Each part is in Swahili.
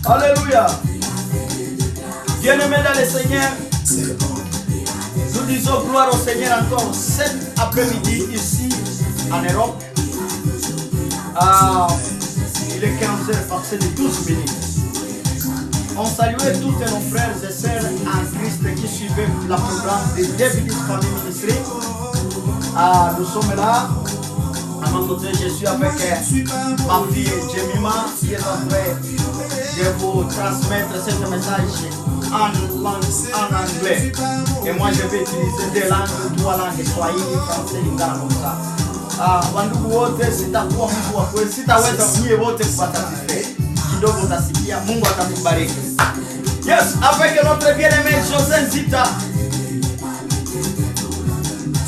Alléluia. Bien-aimés dans le Seigneur, nous disons gloire au Seigneur encore cet après-midi ici en Europe. Il est 15h passé de 12 minutes. On saluait tous nos frères et sœurs en Christ qui suivaient le programme de David's Family Ministry. Nous sommes là. À mon côté, je suis avec ma fille Jemima qui est en train de vous transmettre ce message en anglais. Et moi, je vais utiliser deux langues, trois langues, Swahili, français, lingala comme ça. Wandugu wote, sitakuwa Mungu wa kweli, sitaweza nyie wote kuwasatisfaire. Kidogo utasikia, Mungu atakubariki. Yes, avec notre bien-aimé José Zita.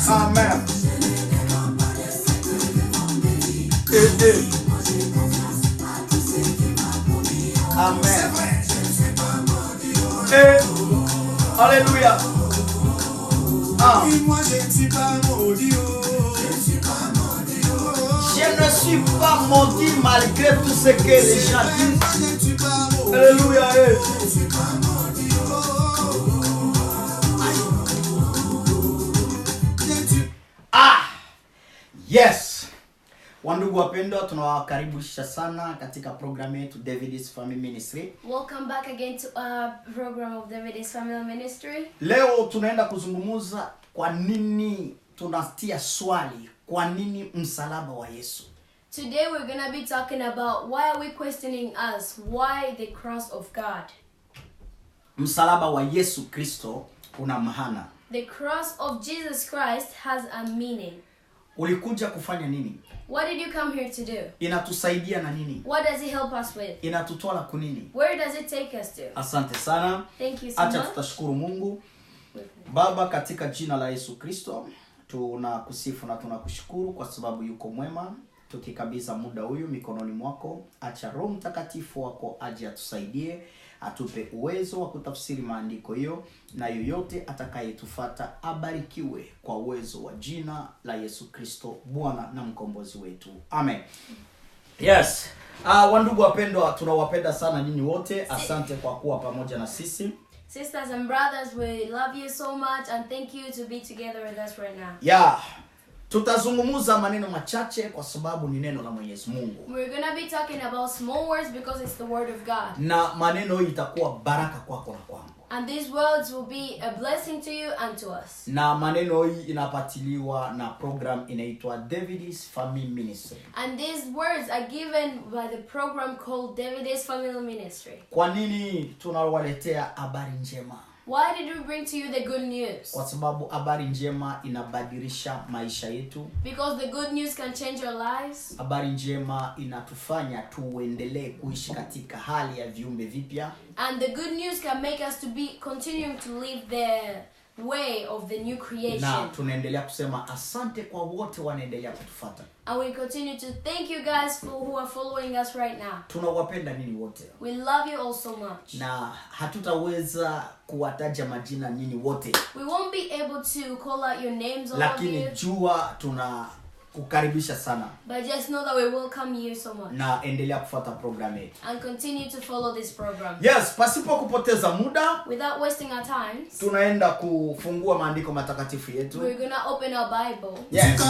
Amen. Amen. Alléluia. Moi je ne suis pas maudit. Je ne suis pas maudit malgré tout ce que les gens disent. Alléluia. Yes. Wandugu wapendwa, tunawakaribisha sana katika programu yetu David's Family Ministry. Welcome back again to our program of David's Family Ministry. Leo tunaenda kuzungumza kwa nini tunatia swali, kwa nini msalaba wa Yesu. Today we're going to be talking about why are we questioning us, why the cross of God. Msalaba wa Yesu Kristo una maana. The cross of Jesus Christ has a meaning. Ulikuja kufanya nini? What did you come here to do? Inatusaidia na nini? What does it help us with? Inatutwala kunini? Where does it take us to? Asante sana. Thank you so Acha much. tutashukuru Mungu. Baba, katika jina la Yesu Kristo, tunakusifu na tunakushukuru kwa sababu yuko mwema. Tukikabidhi muda huyu mikononi mwako, acha Roho Mtakatifu wako aje atusaidie, atupe uwezo wa kutafsiri maandiko hiyo, na yoyote atakayetufuata abarikiwe kwa uwezo wa jina la Yesu Kristo, Bwana na mkombozi wetu. Amen. Yes. Wandugu wapendwa, tunawapenda sana nyinyi wote. Asante kwa kuwa pamoja na sisi. Sisters and brothers, we love you so much and thank you to be together with us right now. Yeah. Tutazungumza maneno machache kwa sababu ni neno la Mwenyezi Mungu. We're going to be talking about small words because it's the word of God. Na maneno hii itakuwa baraka kwako na kwangu. And these words will be a blessing to you and to us. Na maneno hii inapatiliwa na program inaitwa David's Family Ministry. And these words are given by the program called David's Family Ministry. Kwa nini tunawaletea habari njema? Why did we bring to you the good news? Kwa sababu habari njema inabadilisha maisha yetu. Because the good news can change our lives. Habari njema inatufanya tuendelee kuishi katika hali ya viumbe vipya. And the good news can make us to be continuing to live the way of the new creation. Na tunaendelea kusema asante kwa wote wanaendelea kutufuata. And we continue to thank you guys who are following us right now. Tunawapenda nini wote. We love you all so much. Na hatutaweza kuwataja majina nyinyi wote. We won't be able to call out your names, all of Lakini you. jua tunakukaribisha sana. But just know that we welcome you so much. Na endelea kufuata program yetu. And continue to follow this program. Yes, pasipo kupoteza muda, Without wasting our time, tunaenda kufungua maandiko matakatifu yetu. we're going to open our Bible. Yes.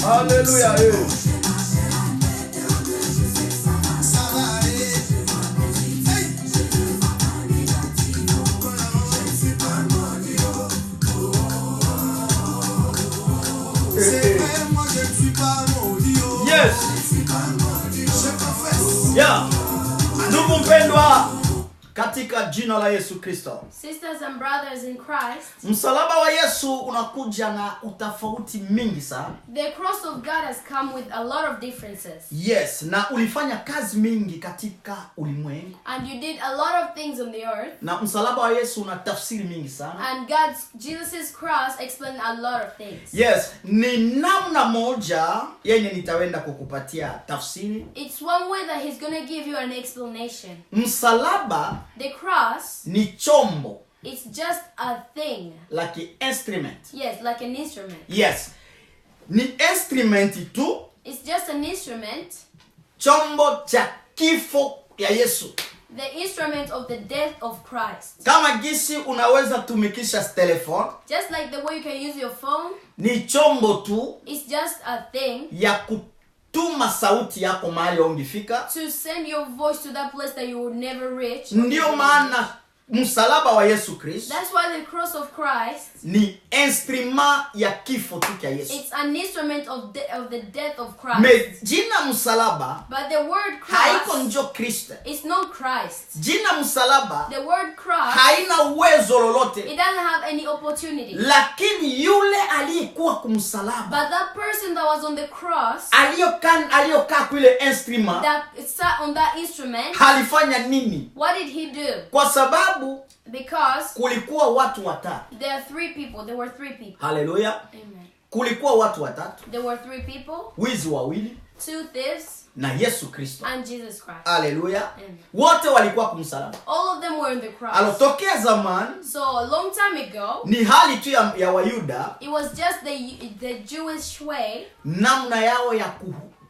Hallelujah. Yes. Yeah. Ndugu mpendwa katika jina la Yesu Kristo. Sisters and brothers in Christ, Msalaba wa Yesu unakuja na utofauti mingi sana. the cross of God has come with a lot of differences. Yes, na ulifanya kazi mingi katika ulimwengu. And you did a lot of things on the earth. Na msalaba wa Yesu una tafsiri mingi sana. And Jesus' cross explained a lot of things. Yes, ni namna moja yenye nitawenda kukupatia tafsiri. It's one way that he's going to give you an explanation. Msalaba The cross, ni chombo, it's just a thing. like instrument. Yes, like an instrument. Yes. Ni instrument tu, It's just an instrument. chombo cha kifo ya Yesu. The instrument of the death of Christ. Kama gisi unaweza tumikisha telephone, Just like the way you can use your phone, ni chombo tu it's just a thing ya kutuma sauti yako mahali ungefika. to send your voice to that place that you would never reach. Ndio maana msalaba wa Yesu Kristo That's why the cross of Christ, ni instrument ya kifo tu cha Yesu. it's an instrument of the death of Christ. Me jina msalaba But the word haiko cross, njo Kristo. it's not Christ. Jina msalaba The word cross, haina uwezo it lolote, doesn't have any opportunity. lakini yule aliyekuwa kumsalaba, But that person that was on the cross, aliyokaa kule instrument, that sat on that instrument, alifanya nini? what did he do? Kwa sababu Because kulikuwa watu watatu. there are three people. There were three people. Haleluya. Amen. Kulikuwa watu watatu, There were three people, wizi wawili two thieves, na Yesu Kristo. and Jesus Christ. Haleluya. Amen. Wote walikuwa kumsalaba. All of them were on the cross. Alotokea zamani So a long time ago, ni hali tu ya Wayuda, it was just the Jewish way, namna yao ya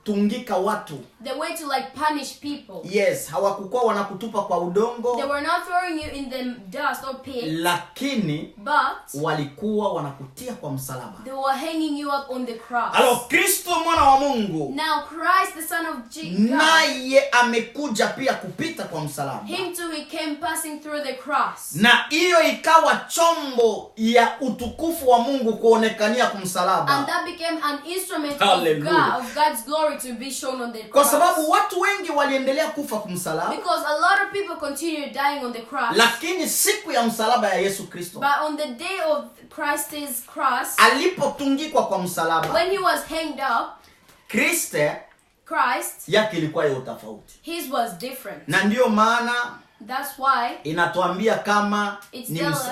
kutungika watu. the way to like punish people. Yes, hawakukuwa wanakutupa kwa They udongo, were not throwing you in the dust or pit, lakini but walikuwa wanakutia kwa msalaba. they were hanging you up on the cross. Kristo mwana wa Mungu Now Christ, the Son of God, naye amekuja pia kupita kwa msalaba. him too, he came passing through the cross. Na hiyo ikawa chombo ya utukufu wa Mungu kuonekania kumsalaba. And that became an instrument Hallelujah. of God's glory to be shown on the Kwa cross. sababu watu wengi waliendelea kufa kumsalaba, Because a lot of people continued dying on the cross. lakini siku ya msalaba ya Yesu Kristo, But on the day of Christ's cross, alipotungikwa kwa msalaba, when he was hanged up, Kristo Christ, yake ilikuwa ya utofauti. his was different. Na ndiyo maana That's why inatuambia kama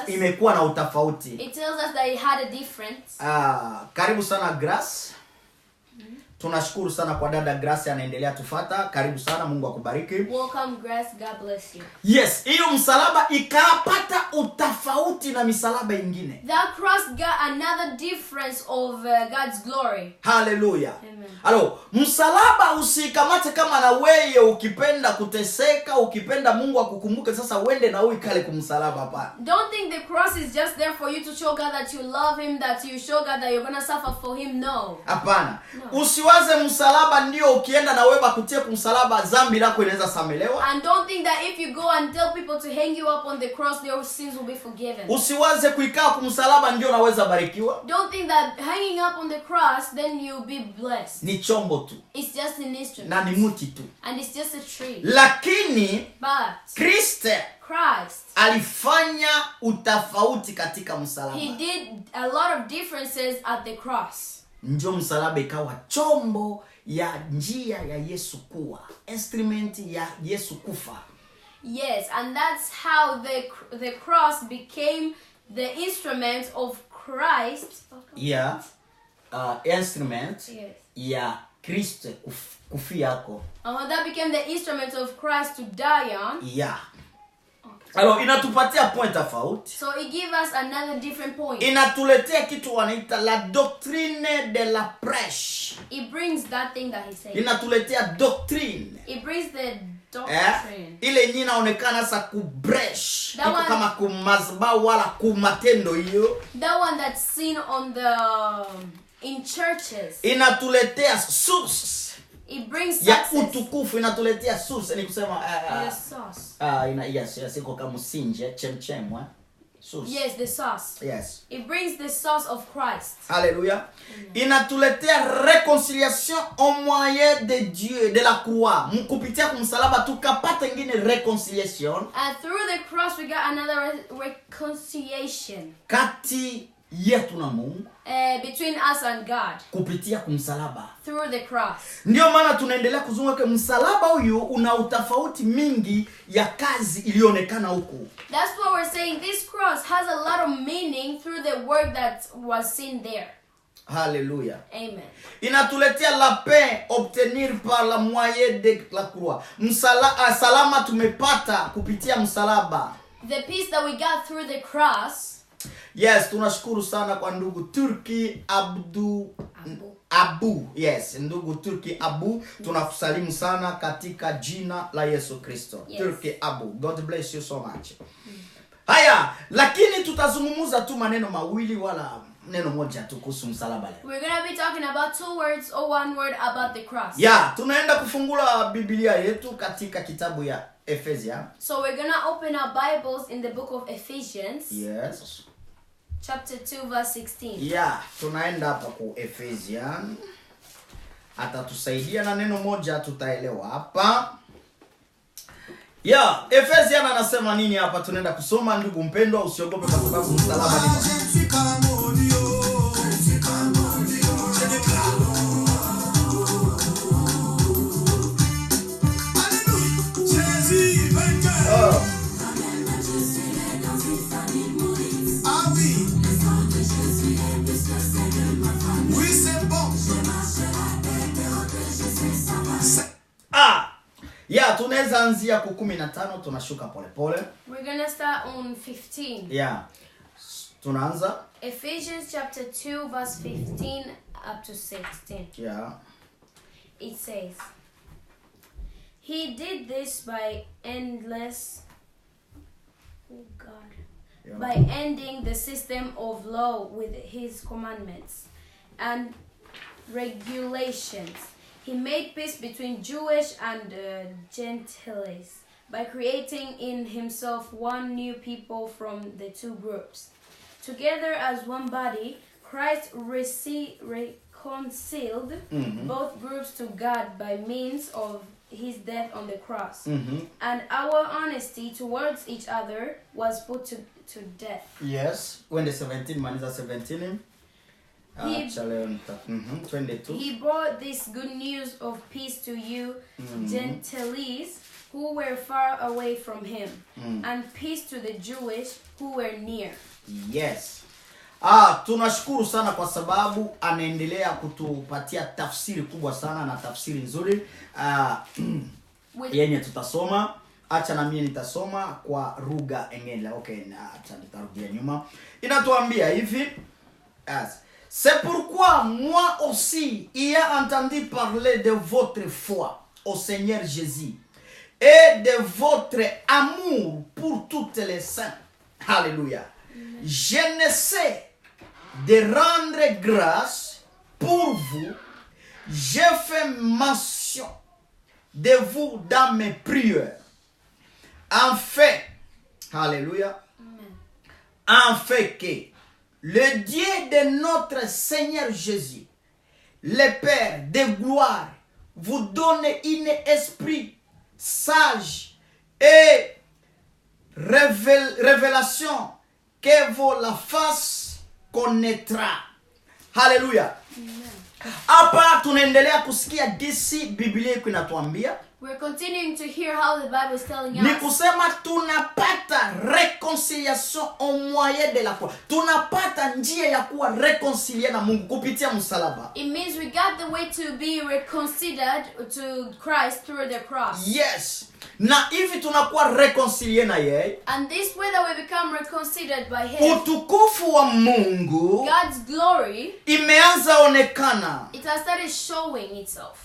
imekuwa na utofauti. it tells us that he had a difference. Karibu sana Grace. Tunashukuru sana kwa dada Grace anaendelea tufata. Karibu sana, Mungu akubariki. Welcome, Grace. God bless you. Yes, hiyo msalaba ikapata utofauti na misalaba ingine. That cross got another difference of God's glory. Hallelujah. Amen. Alo, msalaba usikamate kama na wewe ukipenda kuteseka, ukipenda Mungu akukumbuke sasa uende na uikale kumsalaba hapa. Don't think the cross is just there for you to show God that you love him, that you show God that you're going to suffer for him. No. Hapana. No. Usiwaze msalaba ndio ukienda na wewe bakutie kumsalaba dhambi lako inaweza samelewa. And don't think that if you go and tell people to hang you up on the cross, your sins will be forgiven. Usiwaze kuikaa kumsalaba ndio unaweza barikiwa. Don't think that hanging up on the cross, then you'll be blessed. Ni chombo tu. It's just an instrument. Na ni muti tu. And it's just a tree. Lakini But Kristo Christ, alifanya utofauti katika msalaba. he did a lot of differences at the cross. Ndio msalaba ikawa chombo ya njia ya Yesu kuwa, instrument ya Yesu kufa. Yes, and that's how the cross became the instrument of Christ. Yeah. Instrument Yes. ya Kristo kufiako. That became the instrument of Christ to die on. Yeah. Alors inatupatia point tofauti. So it gives us another different point. Inatuletea kitu wanaita la doctrine de la prêche. It brings that thing that he said. Inatuletea doctrine. It brings the doctrine. Ile yenyewe inaonekana sasa kubresh. That Iko one- kama kumazbau wala kumatendo hiyo. That one that's seen on the in churches. Inatuletea source It brings ya success. utukufu, inatuletea source ni kusema The sauce. yes iko kama sinje chemchemwa source. Yes, the sauce. Yes. It brings the sauce of Christ. Alléluia. Inatuletea réconciliation au moyen de Dieu, de la croix. Mkupitia kumsalaba tukapata ingine reconciliation And through the cross we got another reconciliation kati yetu na Mungu between us and God kupitia kumsalaba. through the cross. Ndio maana tunaendelea kuzunguka msalaba huyu una utofauti mingi ya kazi ilionekana huku. That's what we're saying. This cross has a lot of meaning through the work that was seen there. Hallelujah. Amen. Inatuletea la paix obtenir par la moyen de la croix. Salama tumepata kupitia msalaba. The peace that we got through the cross. Yes, tunashukuru sana kwa ndugu Turki Abu. Yes, ndugu Turki Abu, tunakusalimu sana katika jina la Yesu Kristo. Yes. Turki Abu, God bless you so much. Haya, lakini tutazungumza tu maneno mawili wala neno moja tu kuhusu msalaba leo. We're going to be talking about 2 words or 1 word about the cross. Yeah, tunaenda kufungula Biblia yetu katika kitabu ya Ephesians. So we're going to open our Bibles in the book of Ephesians. Yes. Chapter 2 verse 16. Yeah, tunaenda hapa ku Ephesians. Atatusaidia na neno moja tutaelewa hapa. Yeah, Ephesians anasema nini hapa? Tunaenda kusoma ndugu mpendwa, usiogope kwa sababu msalaba ni yeah, tunaweza anzia ku 15 tunashuka pole pole. We're going to start on 15. Yeah. Tunaanza Ephesians chapter 2 verse 15 up to 16. Yeah. It says, He did this by by ending the system of law with his commandments and regulations. He made peace between Jewish and Gentiles by creating in himself one new people from the 2 groups. Together as one body, Christ reconciled both groups to God by means of his death on the cross. And our honesty towards each other was put to death. Yes. When the 17, Maniza 17. He 22. He brought this good news of peace to you, Gentiles, who were far away from him, and peace to the Jewish who were near. Yes. Tunashukuru sana kwa sababu anaendelea kutupatia tafsiri kubwa sana na tafsiri nzuri. Yenye tutasoma. Acha na mimi nitasoma kwa lugha engine. Okay, acha nitarudia nyuma. Inatuambia hivi. Yes. C'est pourquoi moi aussi, ayant entendu parler de votre foi au Seigneur Jésus et de votre amour pour toutes les saints, Alléluia, je ne sais de rendre grâce pour vous. Je fais mention de vous dans mes prières. En fait, Alléluia, en fait que le Dieu de notre Seigneur Jésus, le Père de gloire, vous donne un esprit sage et révélation que vous la face connaîtra. Hallelujah. Hapa tunaendelea kusikia disi Biblia inatuambia. We're continuing to hear how the Bible is telling us. Ni kusema tunapata reconciliation au moyen de la croix. Tunapata njia ya kuwa reconcilier na Mungu kupitia msalaba. It means we got the way to be reconciled to Christ through the cross. Yes. Na hivi tunakuwa reconcilier na yeye. And this way that we become reconciled by him. Utukufu wa Mungu, God's glory, imeanza onekana. it has started showing itself.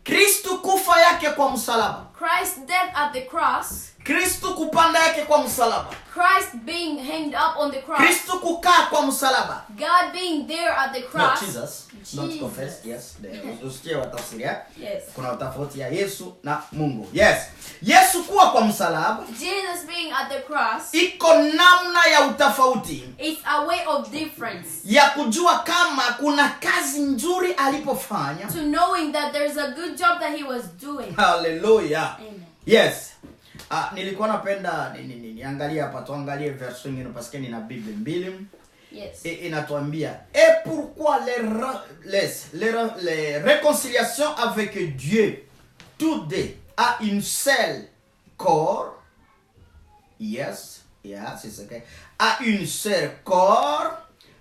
Kristo kufa yake kwa msalaba. Christ's death at the cross. Kristo kupanda yake kwa msalaba. Christ being hanged up on the cross. Kristo kukaa kwa msalaba. God being there at the cross. No, Jesus. Not confess. Yes. Usikie watafsiria. Yes. Kuna tofauti ya Yesu na Mungu. Yes. Yesu kuwa kwa msalaba. Jesus being at the cross. Iko namna ya utofauti. It's a way of difference. Ya kujua kama kuna kazi nzuri alipofanya. To knowing that there's a good job that he was doing. Hallelujah. Amen. Yes. Nilikuwa napenda niangalie hapa, tuangalie verse nyingine parce que nina Bible mbili. Yes. Inatuambia et pourquoi les réconciliations avec Dieu tous deux à une seule corps. Yes, c'est ça. À une seule corps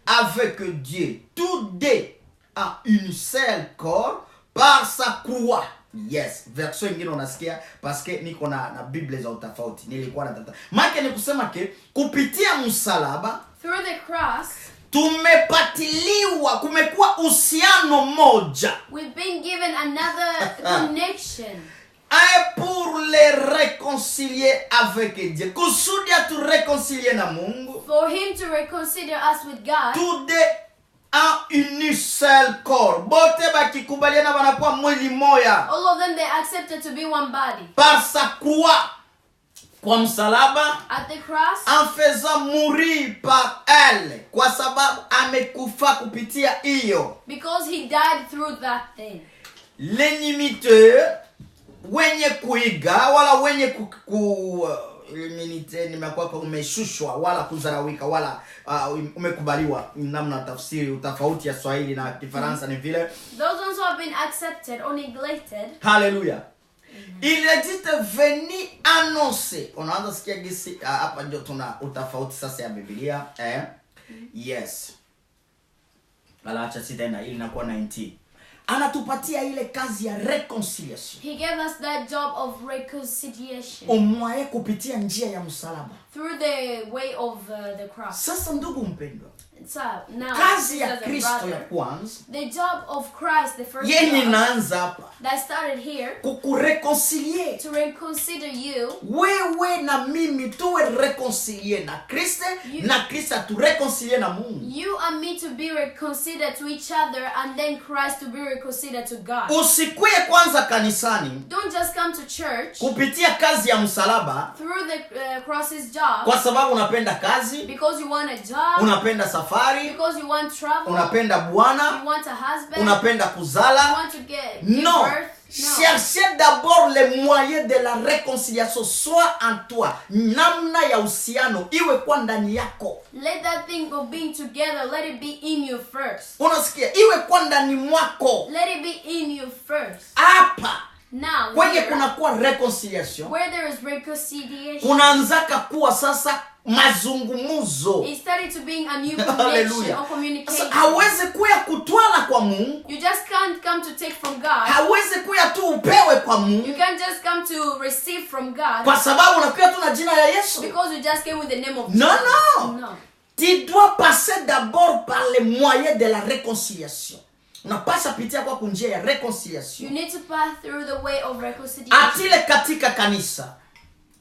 avec Dieu. Tous deux en une seule corps par sa croix. Yes, verso ingine unasikia paske niko na Biblia za utafauti. Nilikuwa na tata. Maana ni kusema ke kupitia msalaba through the cross tumepatiliwa, kumekuwa uhusiano moja. we've been given another connection. Pour les réconcilier avec Dieu. Kusudi atu réconcilier na Mungu. For him to reconcile us with God. Tous deux en une seul corps. Bote bakikubaliana wanakuwa mwili moya. All of them, they accepted to be one body. Par sa croix. Kwa msalaba. At the cross. En faisant mourir par elle. Kwa sababu amekufa kupitia hiyo. Because he died through that thing. L'inimiteux, wenye kuiga wala wenye eliminate nimekuwa umeshushwa wala kudharawika wala umekubaliwa, namna tafsiri utafauti ya Swahili na Kifaransa ni vile. Those ones who have been accepted or neglected. Hallelujah. Il est venu annoncer. Unaanza sikia gisi hapa ndio tuna utafauti sasa ya Biblia. Yes. Wala acha sitaenda ili nakuwa 19. Anatupatia ile kazi ya reconciliation. He gave us that job of reconciliation. Omwaye kupitia njia ya msalaba. Through the way of the cross. Sasa ndugu mpendwa. So now Kazi ya Kristo ya kwanza. The job of Christ, the first yeni job naanza hapa. That started here. Kukureconcilier. To reconcile you. Wewe na mimi tuwe reconcilier na Kristo na Kristo tu reconcilier na Mungu. You and me to be reconciled to each other and then Christ to be reconciled to God. Usikuye kwanza kanisani. Don't just come to church. Kupitia kazi ya msalaba. Through the cross's job. Kwa sababu unapenda kazi. Because you want a job. Unapenda safari. Because you want travel. Unapenda bwana. You want a husband. Unapenda kuzala. You want to give no. birth. No. Cherchez d'abord les moyens de la réconciliation soit en toi. Namna ya uhusiano iwe kwa ndani yako. Let that thing of being together, let it be in you first. Unasikia? Iwe kwa ndani mwako. Let it be in you first. Hapa. Now, kwenye kuna kuwa reconciliation. Where there is reconciliation. Kunaanzaka kuwa sasa mazungumuzo. It started to being a new connection or communication. Hawezi kuya kutwala kwa Mungu. You just can't come to take from God. Hawezi kuya tu upewe kwa Mungu. You can't just come to receive from God. Kwa sababu unakuja tu na jina ya Yesu. Because you just came with the name of no, Jesus. No. Tu dois passer d'abord par les moyens de la réconciliation. Unapaswa pitia kwa kunjia ya reconciliation. You need to pass through the way of reconciliation. Atile katika kanisa.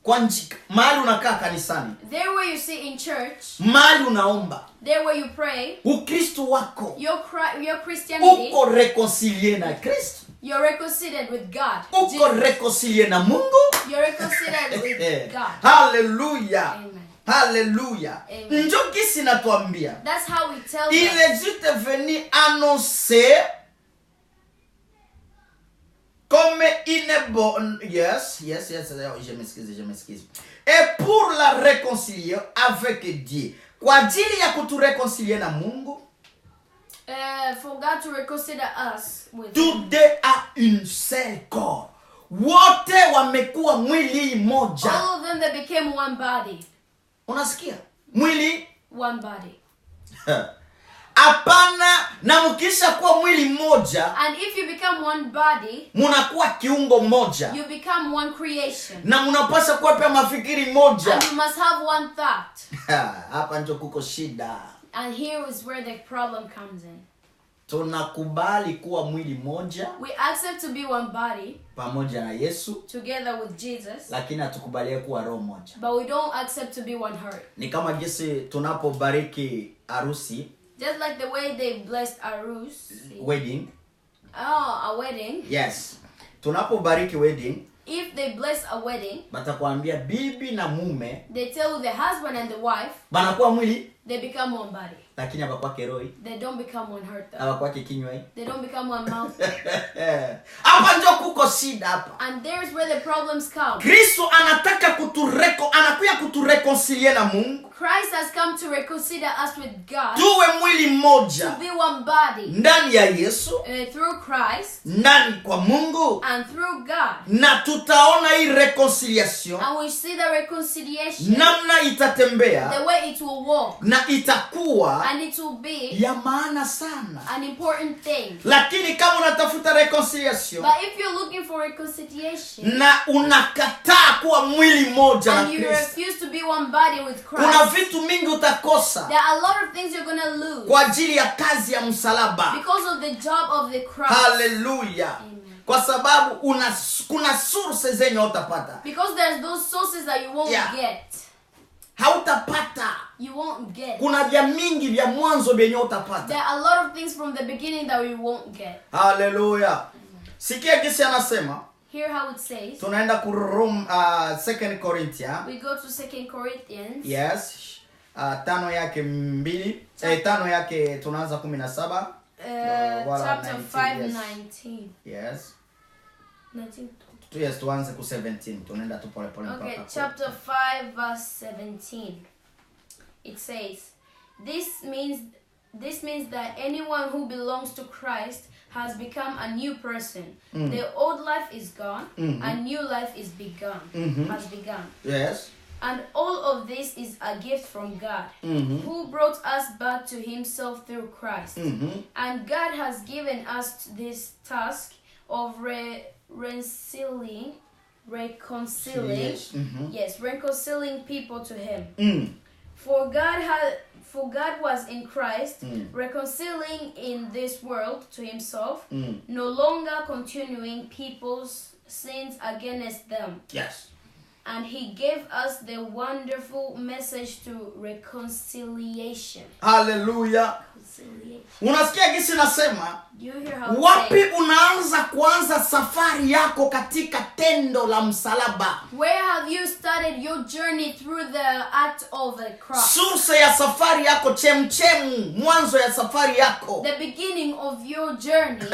Kwa mahali unakaa kanisani. There where you sit in church. Mahali unaomba. There where you pray. Ukristo wako. Your Christianity. Uko reconcilié na Kristo. You're reconciled with God. Uko reconcilié na Mungu. You're reconciled with God. Hallelujah. Amen. Hallelujah. Njo kisi natuambia. That's how we tell Il est juste venu annoncer comme une bonne... Yes, je m'excuse. Et pour la réconcilier avec Dieu. Kwa ajili ya kutureconcilier na Mungu. For God to reconcile us with Tous deux à une seule corps. Wote wamekuwa mwili moja. all of them that became one body. Unasikia? Mwili one body. Hapana, na mkisha kuwa mwili moja, and if you become one body, munakuwa kiungo moja. You become one creation. Na munapaswa kuwa pia mafikiri moja. And you must have one thought. Hapa ndio kuko shida. And here is where the problem comes in. Tunakubali kuwa mwili moja. We accept to be one body. Pamoja na Yesu. Together with Jesus. Lakini hatukubalie kuwa roho moja. But we don't accept to be one heart. Ni kama jinsi tunapobariki harusi. Just like the way they blessed arus. Wedding. Oh, a wedding. Yes. Tunapobariki wedding. If they bless a wedding. Batakwambia bibi na mume. They tell the husband and the wife. Banakuwa mwili. They become one body. Lakini habakuwa keroi. They don't become one heart though. Habakuwa kinywa. They don't become one mouth. Hapa ndio kuko shida hapa. And there's where the problems come. Kristo anataka anakuja kutureconcilier na Mungu. Christ has come to reconcile us with God. Tuwe mwili mmoja. To be one body. Ndani ya Yesu. Through Christ. Ndani kwa Mungu. And through God. Na tutaona hii reconciliation. And we see the reconciliation. Namna itatembea. The way it will walk. Na itakuwa And it will be ya maana sana. an important thing. Lakini kama unatafuta reconciliation But if you're looking for reconciliation na unakataa kuwa mwili moja na and you Kristo, refuse to be one body with kuna Christ, vitu mingi utakosa there are a lot of things you're going to lose kwa ajili ya kazi ya msalaba. because of the job of the cross. Hallelujah. Amen. Kwa sababu kuna sources zenye utapata. Because there's those sources that you won't Yeah. get. Hautapata. You won't get. Kuna vya mingi vya mwanzo vyenye There utapata. are a lot of things from the beginning that we won't get. Hallelujah. Sikia kisi anasema. Hear how it says. Tunaenda ku Rome 2 Corinthians. We go to 2 Corinthians. Yes. 5 yake 2. 5 yake tunaanza 17. Wala Chapter 19, 5, yes. 19. Yes. 19. Yes, tuanze ku 17. Tunaenda tu pole pole Okay, mpaka. chapter 5, verse 17. It says, This means that anyone who belongs to Christ has become a new person. The old life is gone, a new life is has begun. Yes. And all of this is a gift from God, who brought us back to himself through Christ. And God has given us this task of reconciling reconciling people to him. For God was in Christ, reconciling in this world to himself, no longer continuing people's sins against them. Yes. And he gave us the wonderful message to reconciliation. Hallelujah. Unasikia gisi nasema? You hear how Wapi unaanza kuanza safari yako katika tendo la msalaba? Where have you started your journey through the act of the cross? Source ya safari yako, chemchemu, mwanzo ya safari yako. The beginning of your journey.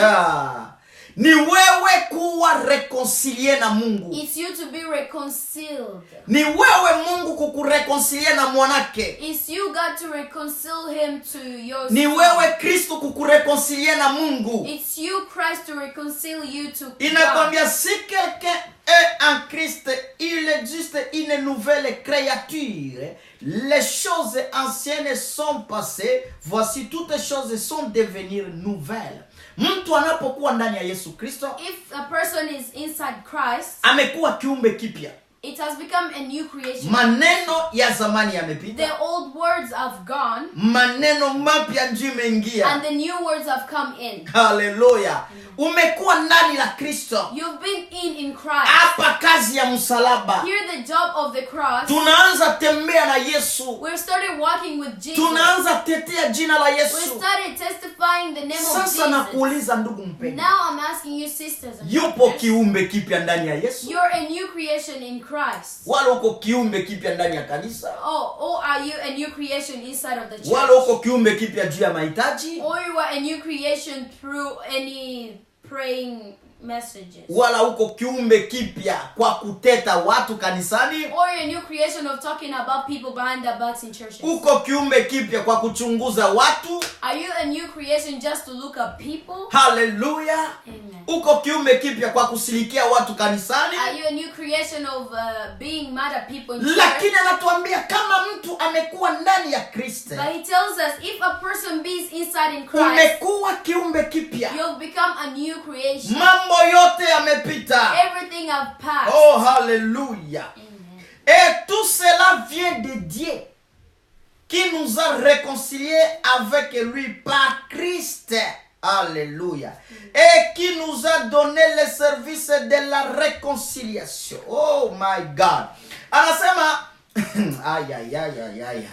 Ni wewe kuwa reconcilie na Mungu. It's you to be reconciled. Ni wewe Mungu kukureconcilie na mwanake. It's you God to reconcile him to your Ni son. wewe Kristo kukureconcilie na Mungu. It's you Christ to reconcile you to God. Inakwambia si quelqu'un est en Christ, il est juste une nouvelle créature. Les choses anciennes sont passées, voici toutes les choses sont devenues nouvelles. Mtu anapokuwa ndani ya Yesu Kristo, If a person is inside Christ, amekuwa kiumbe kipya. it has become a new creation. Maneno ya zamani yamepita. The old words have gone Maneno mapya ndio imeingia. and the new words have come in. Hallelujah. Umekuwa ndani la Kristo. You've been in Christ. Hapa kazi ya msalaba. Here the job of the cross. Tunaanza tembea na Yesu. We've started walking with Jesus. Tunaanza tetea jina la We Yesu. started testifying the name of Sasa Jesus. nakuuliza ndugu mpendwa. Now I'm asking you sisters and Yupo brothers, kiumbe kipya ndani ya Yesu? you're a new creation in Christ. Wala uko kiumbe kipya ndani ya kanisa? Or are you a new creation inside of the church? Wala uko kiumbe kipya juu ya mahitaji? Or you are a new creation through any praying messages? Wala uko kiumbe kipya kwa kuteta watu kanisani? Or you're a new creation of talking about people behind their backs in churches? Uko kiumbe kipya kwa kuchunguza watu? Are you a new creation just to look at people? Hallelujah. Amen. Uko kiumbe kipya kwa kusilikia watu kanisani? Are you a new creation of being mad at people in church? Lakini anatuambia kama mtu amekuwa ndani ya Kristo, But he tells us if a person be inside in Christ, umekuwa kiumbe kipya. you'll become a new creation. Mambo yote yamepita. Everything have passed. Oh, hallelujah. Amen. Et tout cela vient de Dieu qui nous a réconciliés avec lui par Christ. Alléluia. Et qui nous a donné le service de la réconciliation. Oh my God. Anasema ay.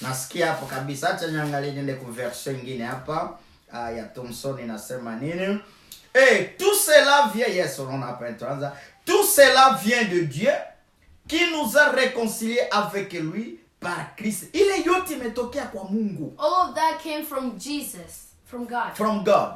Nasikia hapo kabisa. Acha niangalie niende ku verse nyingine hapa. Ya Thomson inasema nini? Et tout cela vient, yes, on a pas entendu. Tout cela vient de Dieu qui nous a réconciliés avec lui par Christ. Ile yote imetokea kwa Mungu. All of that came from Jesus, from God. From God.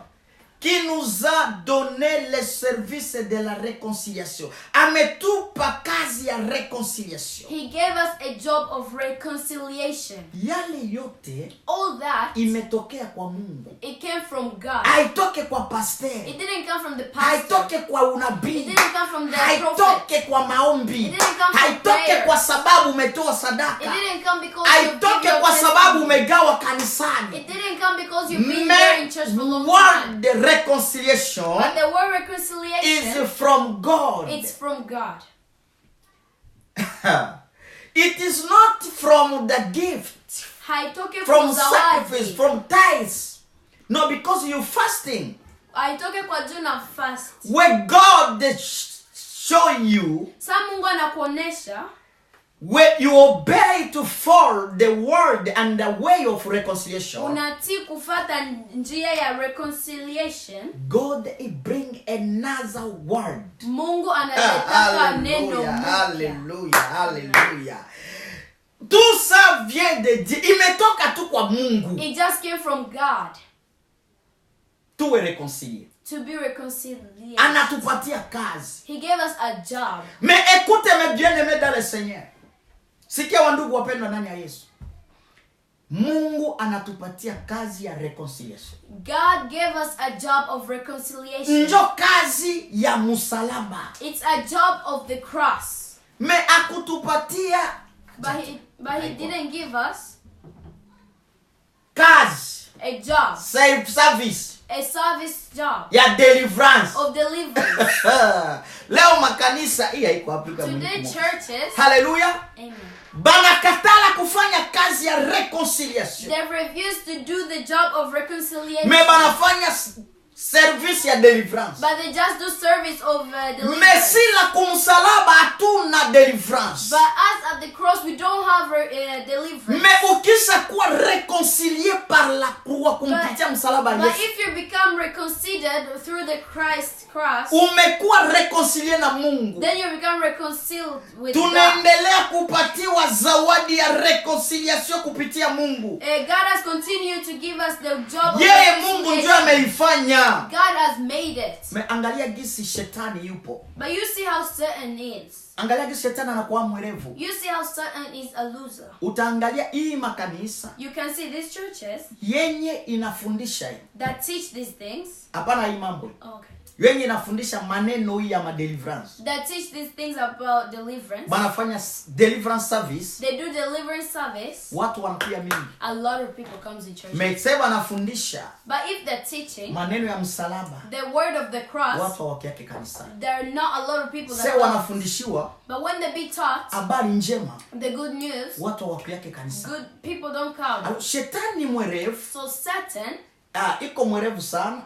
Qui nous a donné le service de la réconciliation. Ametupa kazi ya reconciliation. He gave us a job of reconciliation. Yale yote All that, imetokea kwa Mungu. it came from God. Haitoke kwa pastor. It didn't come from the pastor. Haitoke kwa It unabii. didn't come from the prophet. Haitoke kwa maombi. It didn't come from Haitoke prayer. kwa sababu umetoa It sadaka. didn't come because you gave Haitoke your kwa sababu testimony. umegawa kanisani. It didn't come because you've been there in church for a long time. Word reconciliation But the word reconciliation, is from God. it's from God. It is not from the gift, Haitoke from kwa sacrifice, zawadi. from tithes. No, because you're fasting. Haitoke kwa juna fast. Where God is showing you, Sa Mungu anakuonesha, where you obey to follow the word and the way of reconciliation, unatii kufata njia ya reconciliation, God bring another word. Mungu analeta neno Alléluia, mpya. alléluia, alléluia. Tout ça vient de Dieu. Imetoka tu kwa Mungu. It just came from God Tout est réconcilié. to be reconciliated. Anatupatia kazi. He gave us a job. Mais écoutez mes bien-aimés dans le Seigneur. Sikia wandugu wapendwa ndani ya Yesu. Mungu anatupatia kazi ya reconciliation. God gave us a job of reconciliation. Njo kazi ya msalaba. It's a job of the cross. Mais akutupatia But he didn't give us kazi, a job, service a service job ya deliverance. of deliverance. Leo makanisa hii haiko Afrika Today Mungu. churches, Hallelujah. amen, Banakatala kufanya kazi ya reconciliation. they refuse to do the job of reconciliation. Me banafanya service ya deliverance. But they just do service of deliverance. Mesila kumsalaba hatuna deliverance. But us at the cross, we don't have deliverance. Me ukisha kuwa reconcilié par la croix kumpitia msalaba But Yesu. if you become reconciled through the Christ cross, Umekuwa reconcilié na Mungu. then you become reconciled with God. Tunaendelea kupatiwa zawadi ya reconciliation kupitia Mungu. God has continued to give us the job of Yeye Mungu ndio reconciliation. ameifanya. God has made it. Me angalia gisi shetani yupo. But you see how Satan is. Angalia gisi shetani anakuwa mwerevu. You see how Satan is a loser. Utaangalia hii makanisa You can see these churches yenye inafundisha hii. that teach these things. Hapana hii mambo. Okay. Yenye inafundisha maneno hii ya deliverance. That teach these things about deliverance. Banafanya deliverance service. They do deliverance service. Watu wanakuja mingi. A lot of people comes in church. Meseba anafundisha But if they're teaching maneno ya msalaba. the word of the cross, Watu hawakiake kanisani. there are not a lot of people that Sasa come. wanafundishiwa But when they be taught habari njema. the good news, Watu hawakiake kanisani. good people don't come. Shetani mwerevu. So Satan, Iko mwerevu sana,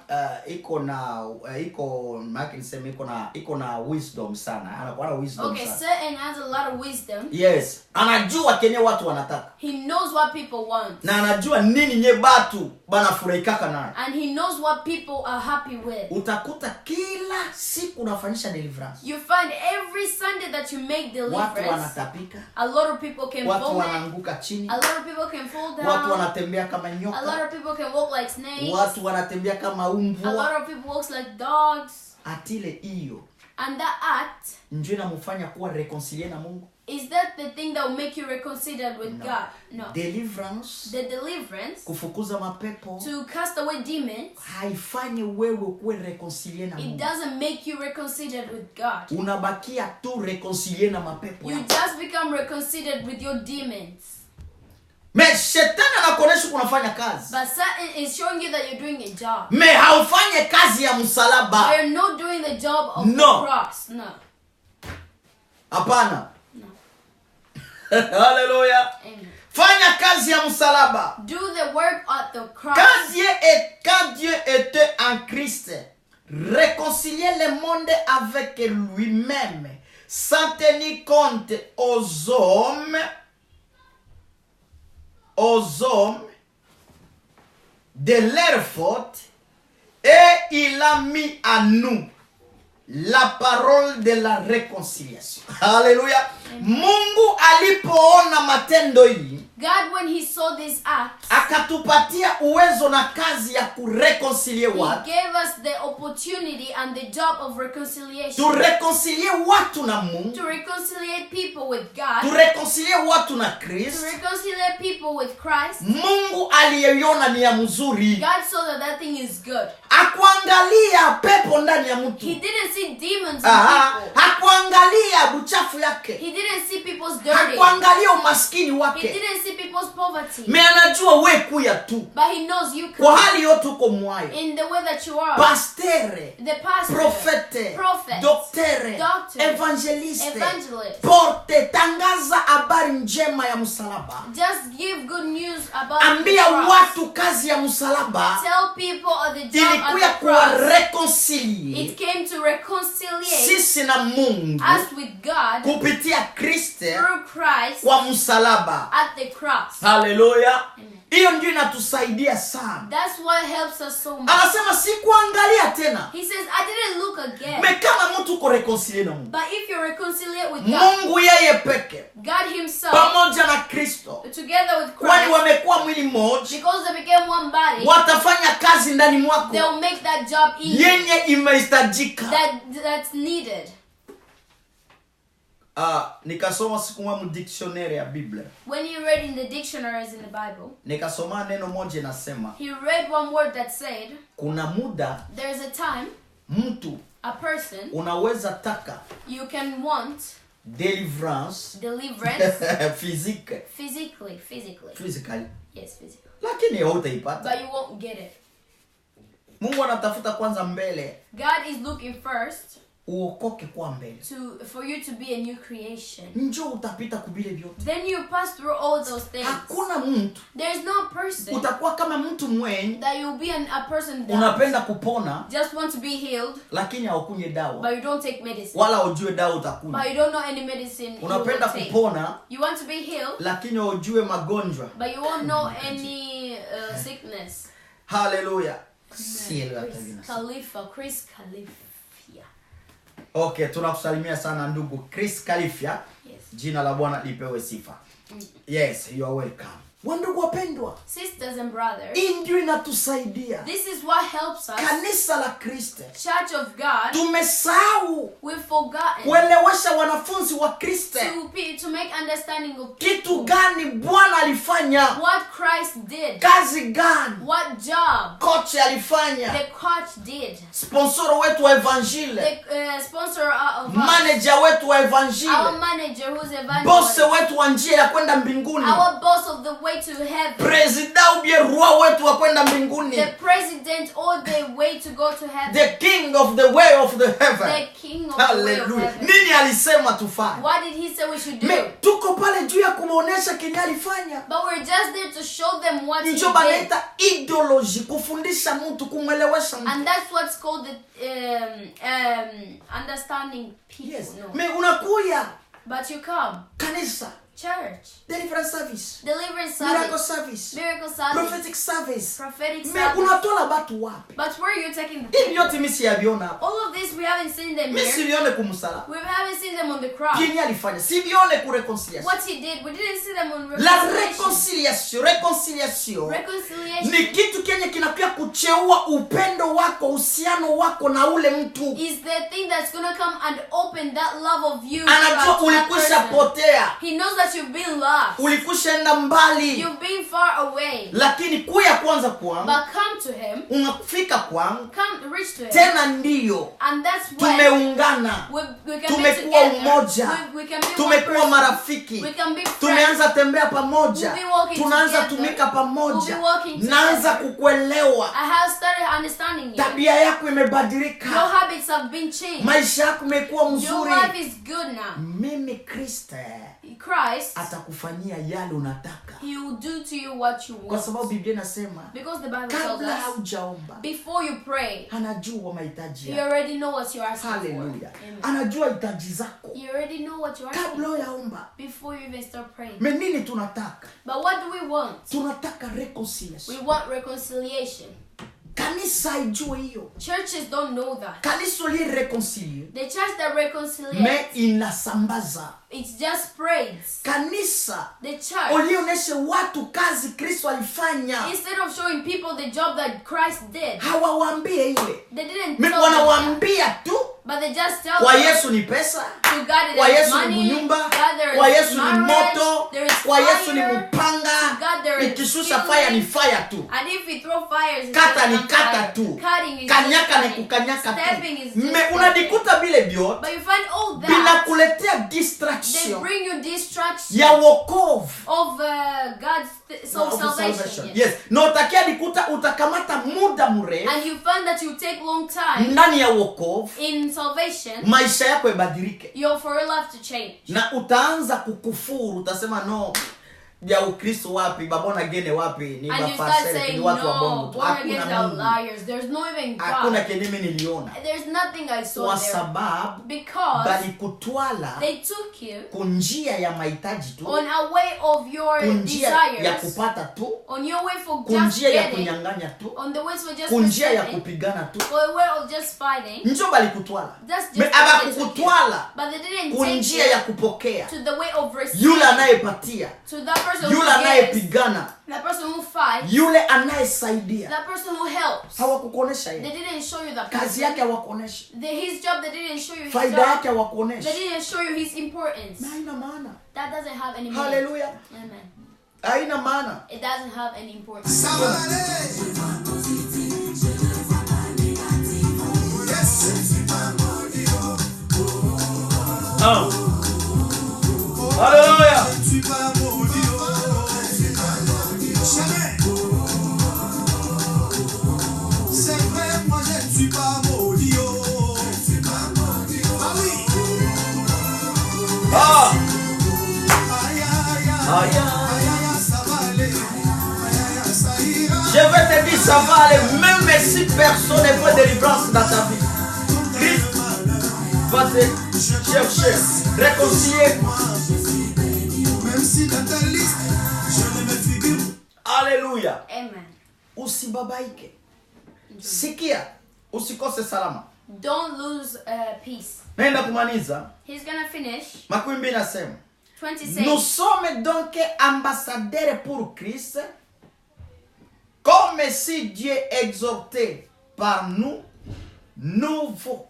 iko na wisdom sana. Anakuwa na wisdom okay, sana. Satan has a lot of wisdom. Yes, anajua kenye watu wanataka. He knows what people want. Na anajua nini nye batu banafurahikaka nayo. And he knows what people are happy with. Utakuta kila siku unafanyisha deliverance. You find every Sunday that you make Watu deliverance, wanatapika. a lot of people can Watu vomit, wanaanguka chini. a lot of people can fall Watu down, wanatembea kama a lot nyoka. of people can walk like snakes, Watu wanatembea kama a lot umbwa. of people walk like dogs. Atile hiyo And that act, ndio inamfanya kuwa reconcilier na Mungu. is that the thing that will make you reconciled with God? No. Deliverance, The deliverance, kufukuza mapepo, to cast away demons, haifanye wewe kuwe reconcilier na it Mungu. doesn't make you reconciled with God. Unabakia tu reconcilier na mapepo. You just become reconciled with your demons. Me shetani anakuonesha kunafanya kazi. But Satan is showing you that you're doing a job. Me haufanye kazi ya msalaba. You're not doing the job of No. the cross. No. Hapana. No. Hallelujah. Amen. Fanya kazi ya msalaba. Do the work at the cross. Quand Dieu était en Christ, réconcilier le monde avec lui-même, sans tenir compte aux hommes de leurs fautes, et il a mis à nous la parole de la réconciliation. Hallelujah. Mungu alipoona matendo hii, God, when he saw these acts, akatupatia uwezo na kazi ya kureconcilier he watu. gave us the opportunity and the job of reconciliation. Tureconcilier watu na Mungu. To reconciliate people with God. Tureconcilier watu na To Kristo. reconciliate people with Christ. Mungu aliyeiona ni ya mzuri. God saw that that thing is good. Hakuangalia pepo ndani ya mtu. He didn't see demons in people. Hakuangalia buchafu yake. He didn't see people's dirty. Hakuangalia umaskini He wake. didn't see people's poverty. Me anajua we kuya tu. But he knows you Kwa come hali yote uko mwayo. in the way that you are. Pastere, The pastor, profete, prophet, doktere, doctor, evangeliste, evangelist. porte, tangaza habari njema ya msalaba. Just give good news about Ambia the cross. watu kazi ya msalaba Tell people of the job of ilikuya the kuwa cross. reconciliate It came to reconciliate sisi na Mungu us with God kupitia Kristo through Christ kwa msalaba. at the cross. Haleluya. Hiyo ndio inatusaidia sana. That's what helps us so much. Anasema sikuangalia tena. He says, I didn't look again. Kama mtu uko reconcile na Mungu. But if you reconcile with God, Mungu yeye peke God himself, pamoja na Kristo, together with kwani Christ, wamekuwa mwili mmoja, because they became one body, watafanya kazi ndani mwako they'll make that job easy yenye imehitajika. that's needed. Nikasoma siku moja mu dictionary ya Biblia. When you read in the dictionaries in the Bible, Nikasoma neno moja nasema, he read one word that said, kuna muda there's a time, mtu a person, unaweza taka you can want deliverance deliverance physically, physically. Yes, physically. lakini hautaipata. But you won't get it. Mungu anatafuta kwanza mbele God is looking first uokoke kwa mbele. for you to be a new creation. Njoo utapita kubile vyote. Then you pass through all those things. Hakuna mtu There's no person utakuwa kama mtu mwenye that you'll be a person that unapenda kupona just want to be healed, lakini haukunywe dawa but you don't take medicine. wala ujue dawa utakunywa. But you don't know any medicine you Unapenda will take. kupona You want to be healed, lakini ujue magonjwa. but you won't know any sickness. Hallelujah. Chris Khalifa. Okay, tunakusalimia sana ndugu Chris Khalifa. Yes. Jina la Bwana lipewe sifa. Yes, you are welcome. Wandugu wapendwa, Sisters and brothers, hii ndio inatusaidia. this is what helps us. Kanisa la Kristo, Church of God, tumesahau we've forgotten kuelewesha wanafunzi wa Kristo to make understanding of kitu gani Bwana alifanya, what Christ did, kazi gani what job coach alifanya, the coach did, sponsor wetu wa evangile, the sponsor of us, manager wetu wa our evangile, manager who's evangelist, boss wetu wa njia ya kwenda mbinguni, our boss of the way to heaven, president ubie roi wetu wa kwenda mbinguni, the president all the way to go to heaven, the king of the way of the heaven. the king of the way of Hallelujah. heaven. Nini alisema tufanye? What did he say we should do? Tuko pale juu ya kumuonesha kenye alifanya. But we're just there to show them what he Ndicho did. banaita ideology, kufundisha mtu, kumwelewesha mtu. And that's what's called the understanding people. Yes. No. Unakuya But you come, kanisa, church, deliverance service, deliverance miracle service, service, miracle service, prophetic service. prophetic service. Unatola batu wapi? But where are you taking the Hivi people? yote mimi siyaviona hapa. All of this, we haven't seen them Mimi here. sivione kumsala. We haven't seen them on the cross. Kenye alifanya, sivione ku reconciliation. What he did, we didn't see them on La reconciliation. reconciliation. Reconciliation Ni kitu kenye kinakuja kucheua upendo wako, uhusiano wako na ule mtu. is the thing that's going to come and open that love of you. Anajua to that ulikwisha person. potea. He knows that you've been lost. Ulikushaenda mbali. You've been far away. Lakini kuya kwanza kwangu, But come to him. unafika kwangu, Come, reach to him. tena ndiyo And that's when tumeungana, we can be tumekuwa together. umoja, We can be one tumekuwa person. marafiki, We can be friends. tumeanza tembea pamoja, We'll be walking tunaanza together. tumika pamoja, We'll be walking together. naanza kukuelewa, I have started understanding you. tabia yako Your imebadilika, habits have been changed. maisha yako imekuwa Your mzuri. life is good now. Mimi Kristo Christ, atakufanyia yale unataka, he will do to you what you kwa sababu want. Biblia inasema Because the Bible tells kabla us, haujaomba before you pray, anajua mahitaji you yako. already know what you're asking for. Haleluya. Amen. Anajua hitaji zako You already know what you're asking kabla for yaomba. before you even start praying. Menini tunataka? But what do we want? Tunataka reconciliation. We want reconciliation. Kanisa haijui hiyo. Churches don't know that. Kanisa lireconcilie. The church that reconciliates, Me inasambaza. it's just spreads. Kanisa The church, olioneshe watu kazi Kristo alifanya. instead of showing people the job that Christ did, Hawawaambie ile. they didn't Me tell them that. wanawaambia tu But they just tell kwa them, Yesu ni pesa. to God Kwa there is Yesu ni money, nyumba. God there Kwa is Yesu ni marriage, moto. there is Kwa Yesu ni fire, mpanga. God there is Ikishusha killing. fire ni fire tu. And if we throw fires, it's Kata just ni on kata fire. tu. Cutting is Kanyaka ni just kukanyaka tu. stepping is just Me stepping. unadikuta bile biote But you find all that, binakuletea they distraction bring you distraction ya wokovu. of God's Of salvation. Yes. Na utakia dikuta utakamata muda mrefu And you find that you take long time ndani ya wokovu, in salvation, maisha yako ibadilike. you're for your life to change. Na utaanza kukufuru, utasema no, ya Ukristo wapi, babona gene wapi, ni And you start bafasere, saying, ni watu wa no, bongo tu. born again Hakuna are Mungu. liars. There's no even Hakuna God. kenye mimi niliona. There's nothing I saw Kwa there. sababu Because balikutwala they took you kunjia ya mahitaji tu, on a way of your kunjia ya desires, kupata tu, on your way for just kunjia ya getting, kunyang'anya tu, on the ways for just kunjia ya getting, kupigana tu. for a way of just fighting. Njo balikutwala. That's just Me what they took you. abakukutwala But they didn't take kunjia ya you kupokea. to the way of receiving, Yule anayepatia, to that person yule who gives, anayepigana, that person who fights, yule anayesaidia. that person who helps. Hawakukuonesha They yeye. didn't show you that Kazi person. yake hawakuonesha. His job, they didn't show you his Faida job. yake hawakuonesha. They didn't show you his importance. Na haina maana. That doesn't have any meaning. Haleluya. Amen. Haina maana. It doesn't have any importance. Sabale. Yes. Haleluya. Je ne suis pas maudit. Jamais. C'est vrai, moi je ne suis pas maudit. Ah oui. Ah. Aïe, aïe, aïe. Aïe, aïe. Aïe, aïe, ça va aller. Aïe, aïe, ça ira. Je vais te dire, ça va aller, même si personne ne veut délivrance dans ta vie. Christ va te chercher, réconcilier. Même si dans ta liste, je ne me figure. Alléluia. Amen. Usibabaike. Sikia, usikose salama. Don't lose peace. Naenda kumaliza. He's gonna finish. Makumi mbili nasema. 26. Nous sommes donc ambassadeurs pour Christ, comme si Dieu exhortait par nous, nous vous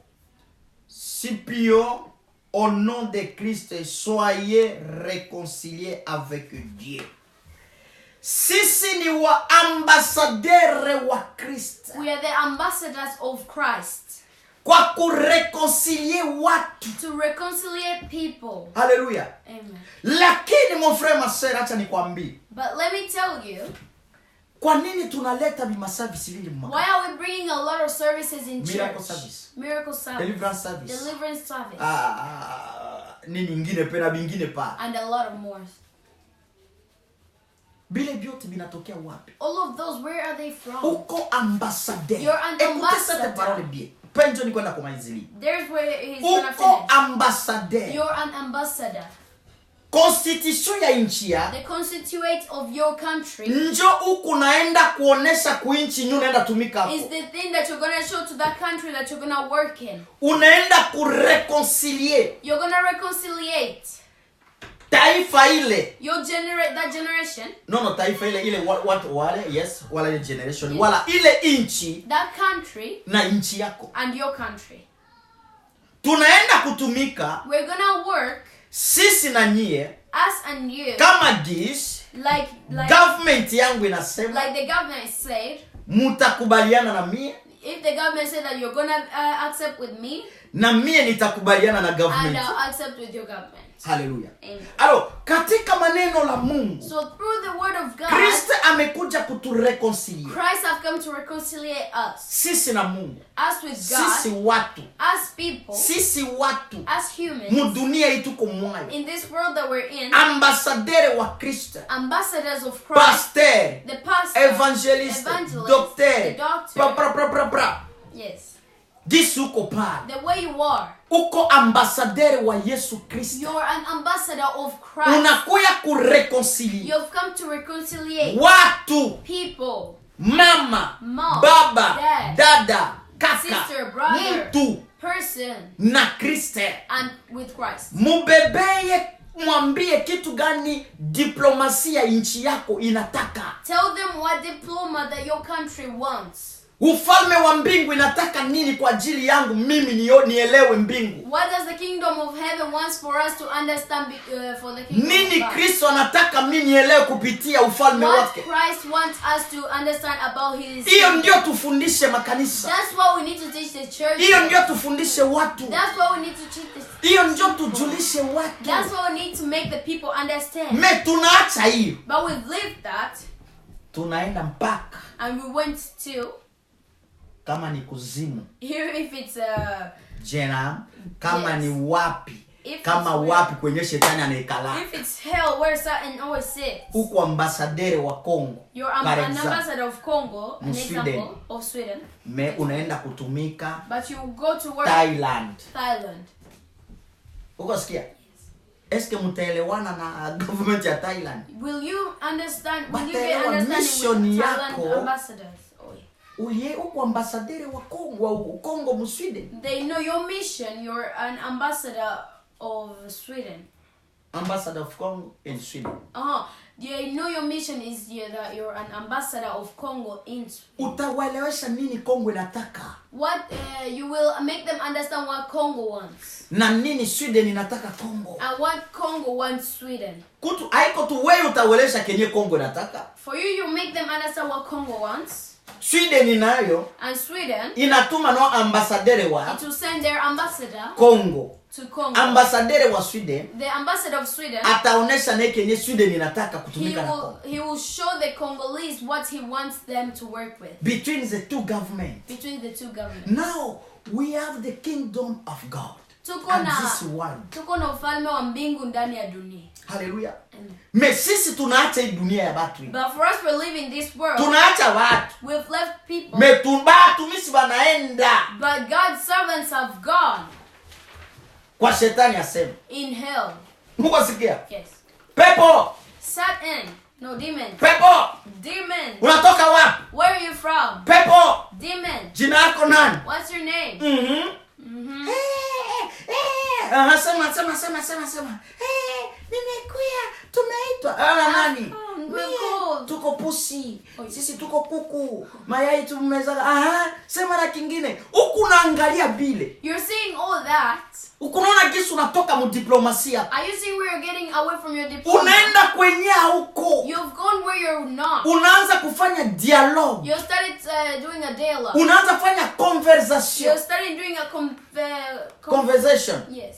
supplions au nom de Christ, soyez réconciliés avec Dieu. Sisi ni wa ambassadeur wa Kristo. We are the ambassadors of Christ. Kwa kureconcilier watu. To reconcile people. Hallelujah. Amen. Lakini mon frère ma sœur, acha nikwambie. But let me tell you, Kwa nini tunaleta bimaservice vingi mwa? why are we bringing a lot of services in Miracle church? service. Miracle service. Deliverance service. Deliverance service. Nini ingine pena bingine pa. And a lot of more. Bile vyote vinatokea wapi? All of those, where are they from? Uko ambassadeur. You're an Écoutez ambassador. cette parole bien. Penjo ni kwenda kumalizili. There's where he's gonna Uko finish. ambassadeur. You're an ambassador. Constitution ya nchi ya The constituent of your country njo huku naenda kuonesha kuinchi nyu naenda tumika hapo. is the thing that you're gonna show to that country that you're gonna work in. Unaenda kureconcilier You're gonna reconciliate taifa ile. your that generation, No, taifa ile watu wale, yes, wala ile generation, Yes. wala ile inchi that country, na inchi yako. and your country. Tunaenda kutumika We're gonna work, sisi na nyie us and you, kama this like government yangu inasema the government said. mutakubaliana na mie If the government said that you're gonna accept with me, na mie nitakubaliana na and government. I'll accept with your government. Haleluya. Amen. Alo, katika maneno la Mungu, So through the word of God, Kristo amekuja kutureconciliate Christ have come to reconciliate us. sisi na Mungu, Us with sisi God, watu, as people, sisi watu as humans, mudunia hii tuko mwayo, in this world that we're in, ambasadere wa Kristo, ambassadors of Christ, pasteur, the pastor, evangeliste, evangelist, docteur, the doctor. pra. Yes. Gisi uko pale, The way you are, uko ambasadere wa Yesu Kristo, you're an ambassador of Christ. unakuya kureconciliate You've come to reconciliate watu people mama, Mom, baba, dad, dada, kaka, sister, brother, mtu person, na Kristo. and with Christ. Mubebeye, mwambie kitu gani diplomasia nchi yako inataka. Tell them what diploma that your country wants. Ufalme wa mbingu inataka nini kwa ajili yangu mimi nielewe mbingu. What does the kingdom of heaven wants for us to understand for the kingdom Nini of God? Kristo anataka mimi nielewe kupitia ufalme What wake. Christ wants us to understand about his Hiyo kingdom. ndio tufundishe makanisa. That's what we need to teach the church. Hiyo ndio tufundishe watu. That's what we need to teach the Hiyo ndio tujulishe watu. That's what we need to make the people understand. Tunaacha hiyo. But we leave that Tunaenda mpaka and we went to kama ni kuzimu. here if it's Jena kama Yes. ni wapi. If Kama it's wapi kwenye shetani anaikala. if it's hell where Satan always sits. Huko ambasadere wa Kongo. You're Par an exemple. ambassador of Congo, an Sweden. example of Sweden. Unaenda kutumika But you go to work Thailand. Thailand. Uko sikia? Eske mtaelewana na government ya Thailand? Will you understand? Will you Wataelewa get understanding mission with Thailand yako. ambassadors? Uye uko ambasadere wa Kongo mu Sweden. They know your mission. You're an ambassador of Sweden. Ambassador of Congo in Sweden. They know your mission is that you're an ambassador of Congo in Sweden. Utawaelewesha nini Kongo inataka? What you will make them understand what Congo wants. Na nini Sweden inataka Kongo? And what Congo wants Sweden. Kutu haiko tu wewe utawaelewesha kenye Kongo inataka. For you make them understand what Congo wants. Sweden inayo And Sweden inatuma no ambasadere wa to send their ambassador Kongo. to Congo. Ambasadere wa Sweden The ambassador of Sweden, ataonesha na kenye Sweden inataka kutumika na Kongo. he will show the Congolese what he wants them to work with. Between the two governments. Between the two governments. Now we have the kingdom of God. Tuko And na this world. tuko na ufalme wa mbingu ndani ya dunia. Hallelujah. Amen. Me sisi tunaacha hii dunia ya batu. But for us, we're living this world. Tunaacha watu. We've left people. Me tumbatumishi banaenda But God's servants have gone kwa shetani asema. in hell. Mungu sikia. Yes. Pepo. Satan. No, demons. Pepo. Demons. Unatoka wapi? Where are you from? Pepo. Demon. Jina lako nani? What's your name? Sema. Nimekuya, tumeitwa. Nani? We're Tuko pusi. Sisi tuko kuku. Mayai tumeza. Sema na kingine. Huku naangalia bile. You're saying all that. Ukunaona kisu unatoka mu diplomasia. Are you saying where you're getting away from your diploma? Unaenda kwenye huko. You've gone where you're not. Unaanza kufanya dialogue. You started doing a dialogue. Unaanza kufanya conversation. You started doing a Conversation. Yes.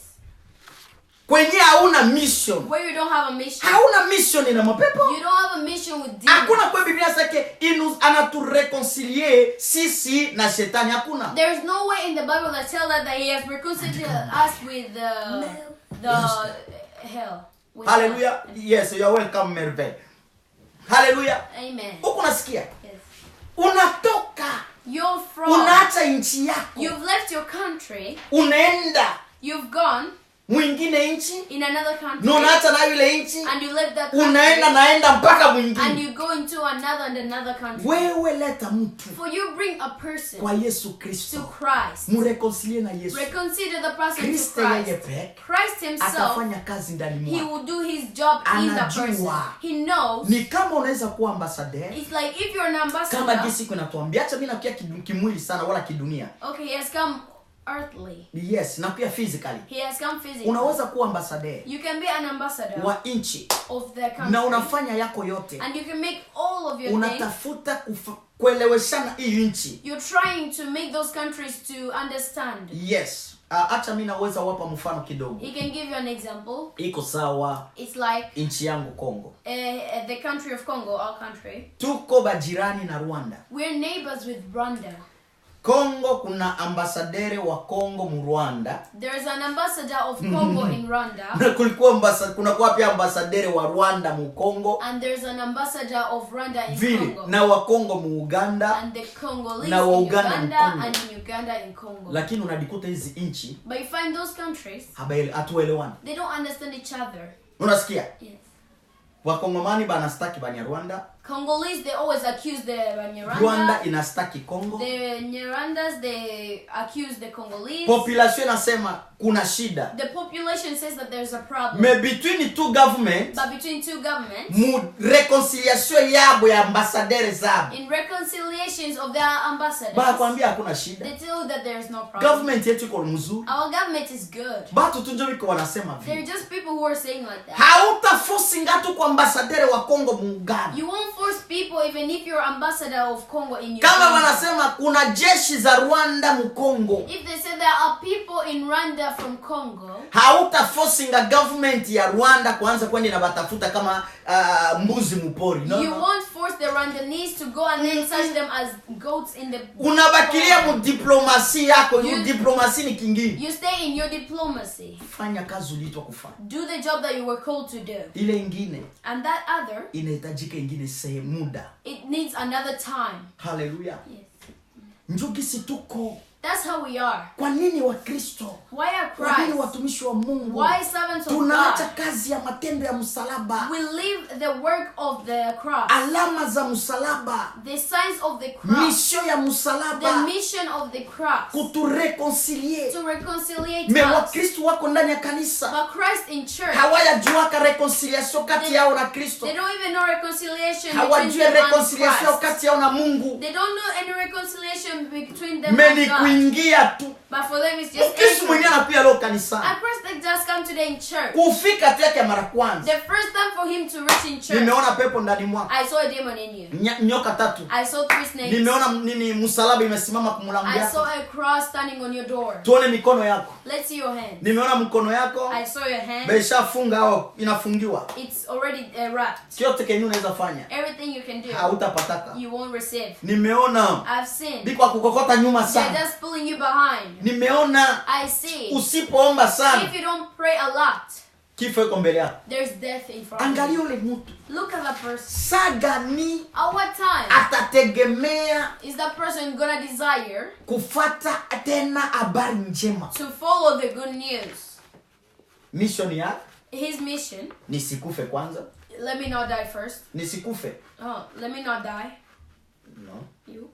Kwenye hauna mission. Where you don't have a mission. Hauna mission ina mapepo. You don't have a mission with demons. Hakuna kwa Biblia sake anatureconcilier sisi na shetani hakuna. There's no way in the Bible that tells us that he has reconciled us with the hell. With Hallelujah. God. Yes, you are welcome Merve. Hallelujah. Amen. Huko nasikia. Yes. Unatoka. You're from. Unaacha nchi yako. You've left your country. Unaenda You've gone mwingine nchi. in another country. Na unaacha na yule nchi. And you left that country. Naenda mpaka And mwingine. you go into another country. Wewe leta mtu For you bring a person kwa Yesu to Kristo. Christ. Mureconcilie na Yesu. Reconsider the person Kristo to yeye Christ. peke Christ himself, atafanya kazi ndani he mwako. will do his job in the person. Anajua. He knows. Ni kama unaweza kuwa ambassador. It's like if you're an Kama ambassador. jinsi kunatuambia acha mimi nakia kimwili sana wala kidunia. Okay, he has come earthly. Yes, na pia physically. He has come physically. Unaweza kuwa ambassador You can be an ambassador wa nchi of the country. na unafanya yako yote. And you can make all of your things. Unatafuta kueleweshana hii nchi. You're trying to make those countries to understand. Yes. Acha mimi naweza wapa mfano kidogo. He can give you an example. Iko sawa It's like nchi yangu Kongo. the country of Congo, our country. Tuko bajirani na Rwanda. We're neighbors with Rwanda. Kongo kuna ambasadere wa Kongo mu Rwanda. There's an ambassador of Congo in Rwanda. Na kulikuwa kuna kwa pia ambasadere wa Rwanda mu Kongo. And there's an ambassador of Rwanda in Vile Congo. na wa Kongo mu Uganda. And the Congolese Na wa in Uganda Uganda in and in Uganda in Congo. Lakini unadikuta hizi nchi But you find those countries, hatuelewani. they don't understand each other. Unasikia? Yes. Wakongomani banastaki Banyarwanda. Congolese, they always accuse the Rwanda Nyarwanda. inastaki Kongo. The Nyarandas, they accuse the Congolese. Population inasema kuna shida. The population says that there's a problem. Mais between two governments, But between two governments, mu reconciliation yabo ya ambassadeur zabo, in reconciliations of their ambassadors, bakwambia hakuna shida. they tell you that there is no problem. Government yetu iko mzuri. Our government is good. Batu tunjo biko wanasema They're vile. just people who are saying like that. Hautaforce ngatu kwa ambassadeur wa Kongo muungano. You won't force people even if you're ambassador of Congo in your Kama country. wanasema kuna jeshi za Rwanda mu Kongo, If they say there are people in Rwanda from Congo, hautaforce nga government ya Rwanda kuanza kwenda na batafuta kama mbuzi mupori. No, you no. won't force the Rwandese to go and then search them as goats in the Unabakilia mu diplomasi yako, You- diplomasi ni kingine. You stay in your diplomacy. Fanya kazi uliitwa kufanya. Do the job that you were called to do. Ile ingine And that other, inahitajika ingine sehemu muda. it needs another time. Haleluya. Yes. Njugisi tuko. That's how we are. Kwa nini Wakristo? Why are Kwa nini Christ? watumishi wa Mungu? Why servants of Tunaacha God? kazi ya matendo ya msalaba. We leave the work of the cross. Alama za msalaba. The signs of the cross. Misio ya The msalaba. mission of the cross. Kutureconcilier. To reconciliate Me us. Wakristo wako ndani ya kanisa. But Christ in church, Hawayajuaka reconciliation kati yao na Kristo. they don't even know reconciliation between Hawajui them and reconciliation Christ. kati yao na Mungu. They don't know any reconciliation between them Meni and God. kuingia tu. But for them it's just Mkristo mwenyewe entering. anakuja leo kanisani. And Christ they just come today in church. Kufika tu yake mara kwanza. The first time for him to reach in church, Nimeona pepo ndani mwako. I saw a demon in you. Nyoka tatu. I saw 3 snakes. Nimeona nini msalaba imesimama kumulango I saw yako. a cross standing on your door. Tuone mikono yako. Let's see your hand. Nimeona mkono yako. I saw your hand. Beshafunga au inafungiwa. It's already wrapped. Kyote kenye unaweza fanya. Everything you can do, Hautapataka. you won't receive. Nimeona I've seen. biko akukokota nyuma They're sana. just pulling you behind. Nimeona I see. usipoomba sana If you don't pray a lot, kifo iko mbele yako. there's death in front of Angalia you. ule mtu. Look at that person. Sagani At what time atategemea is that person gonna desire kufata tena habari njema. to follow the good news? Mission ya His mission, nisikufe kwanza. let me not die first. Nisikufe. Oh, let me not die. No. You?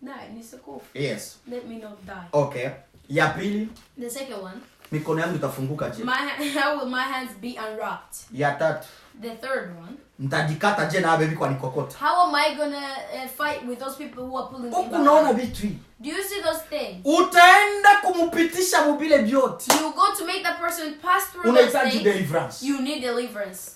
No, Nisakuf. Yes. Let me not die. Okay. Ya pili, The second one, mikono yangu itafunguka je. how will my hands be unwrapped? Ya tatu, The third one, mtajikata je na abe biko anikokota. how am I gonna fight with those people who are pulling me Huku naona behind? vitu hii. Do you see those things? Utaenda kumupitisha mubile vyote. You go to make that person pass through those Unahitaji things. deliverance. You need deliverance.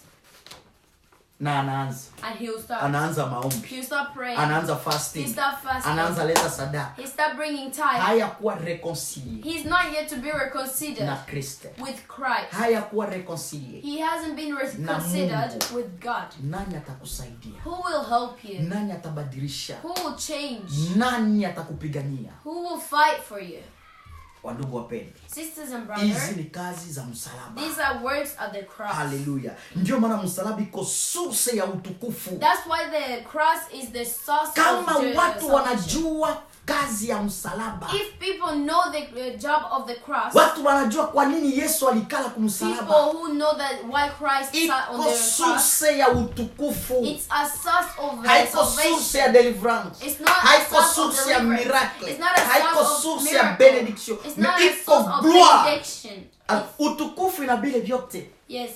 Na anaanza. And he'll start. Anaanza maombi. He'll start praying. Anaanza He fasting. start fasting. Anaanza leta sadaka. He start bringing tithe. Haya kuwa reconcilier He's not yet to be reconsidered na Kristo. with Christ. Haya kuwa reconcilier. He hasn't been reconsidered with God. Nani atakusaidia? Who will help you? Nani atabadilisha? Who will change? Nani atakupigania? Who will fight for you? Wandugu wapendwa, Sisters and hizi brothers, ni kazi za msalaba. these are works of the cross. Haleluya. Ndio maana msalaba iko source ya utukufu. That's why the cross is the source Kama of the watu salvation. wanajua kazi ya msalaba, If people know the job of the cross, watu wanajua kwa nini Yesu alikala kumsalaba, people who know that why Christ sat on iko the cross, source ya utukufu. it's a source of Haiko source ya salvation. deliverance. It's not a Haiko source of source ya deliverance. miracle. It's not a Haiko source of source ya miracle. benediction. It's Mais not a iko source of gloire. benediction. Utukufu ina vile vyote. Yes,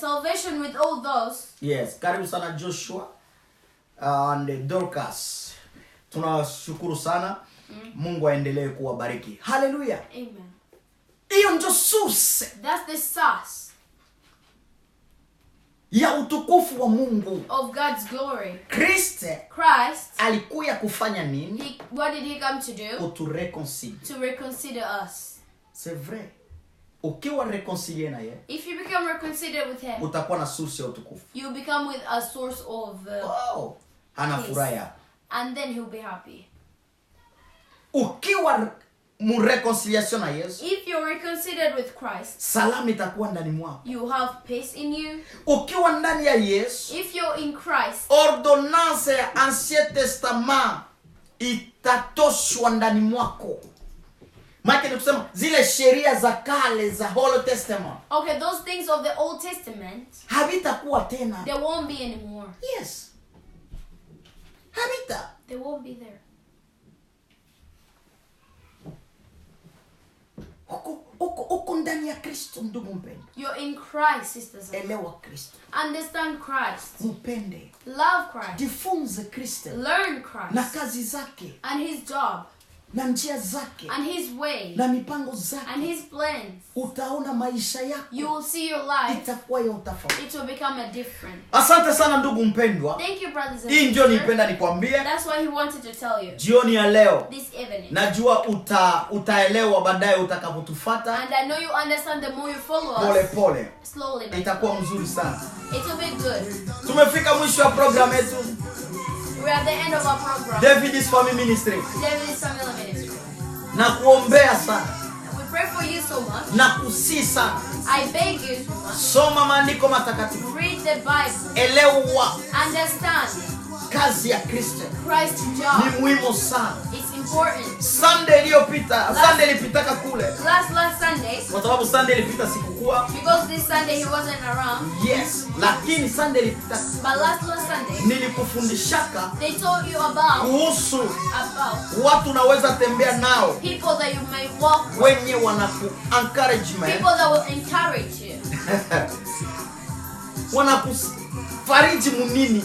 salvation with all those. Yes, karibu sana Joshua and Dorcas. Tunashukuru sana. Mungu aendelee kuwabariki. Haleluya. Amen. Hiyo ndio source That's the source ya utukufu wa Mungu. of God's glory. Kristo Christ, alikuja kufanya nini? what did he come to do? Kutureconcile. To reconcile us. C'est vrai. Ukiwa reconcilier na yeye, If you become reconciled with him, utakuwa na source ya utukufu. you become with a source of Wow. Anafurahia. and then he'll be happy. Ukiwa mreconciliation na Yesu, If you're reconciled with Christ, salama itakuwa ndani mwako. you have peace in you. Ukiwa ndani ya Yesu, If you're in Christ, ordonnance ya Ancien Testament itatoshwa ndani mwako. Maana ni kusema zile sheria za kale za Old Testament. Okay, those things of the Old Testament, havitakuwa tena. they won't be anymore. Yes. Havita. They won't be there. Uko ndani ya Kristo ndugu mpendwa. You're in Christ, sisters. Elewa Kristo. Understand Christ. Mpende. Love Christ. Jifunze Kristo. Learn Christ. Na kazi zake. And his job. Na njia zake. And his way. Na mipango zake. And his plans. Utaona maisha yako. You will see your life. Itakuwa ya utofauti. It will become a different. Asante sana ndugu mpendwa. Thank you, brothers and Hii ndio sisters. nipenda nikwambie. That's why he wanted to tell you. Jioni ya leo. This evening. Najua utaelewa baadaye utakapotufuata. And I know you understand the more you follow us. Pole pole. Slowly. Itakuwa mzuri sana. It will be good. Tumefika mwisho wa program yetu. We're at the end of our program. David's Family Ministry. David's Family Ministry. Na kuombea sana. We pray for you so much. Na kusii sana. I beg you so much. Soma maandiko matakatifu. Read the Bible. Elewa Understand kazi ya Kristo. Christ's Ni job. muhimu sana. It's important. Sunday ilipitaka kule. Last Sunday, Kwa sababu Sunday ilipita sikukua. because this Sunday he wasn't around, Yes. Lakini Sunday ilipita. but last Sunday, Nilikufundishaka they told you about kuhusu watu naweza tembea nao. people that you may walk with, Wenye wanaku encouragement. people that will encourage you. Wanakufariji munini.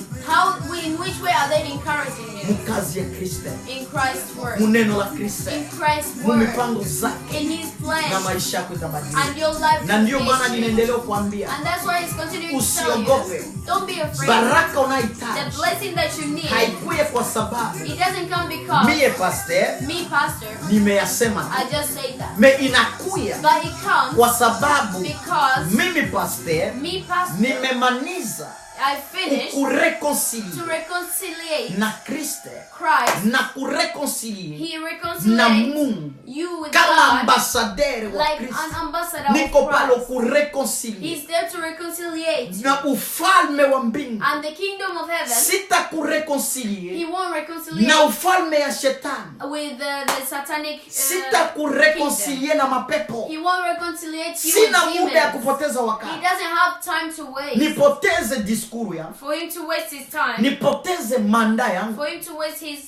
In which way are they encouraging you? Mukazi ya Kristo. In Christ's word. Muneno la Kristo. In Christ's Mu word. mipango zake. In his Na plan. maisha yako itabadilika. And your life Na ndio will maana change. ninaendelea kuambia. And that's why he's continuing to tell Usiogope. you. Don't be afraid. Baraka The unayohitaji blessing that you need, haikuye kwa sababu it doesn't come because mie pastor me, pastor, nimeyasema I just say that. me inakuya But it comes kwa sababu because mimi pastor me, pastor, nimemaniza I finished to kureconcilie reconciliate na Kristo Christ. na kureconcilie He na reconciliates Mungu you with kama God ambasaderi wa like Kristo. an ambassador Niko of pale Christ. kureconcilie He's there to reconciliate you. na ufalme wa mbingu. And the kingdom of heaven, Sitakureconcilie he won't reconciliate na ufalme ya shetani. with the satanic kingdom. Sitakureconcilie na mapepo. He won't reconciliate you Sina with muda ya demons. kupoteza He wakati. doesn't have time to waste. Nipoteze diskuru yangu. For him to waste his time. Nipoteze manda yangu. For him to waste his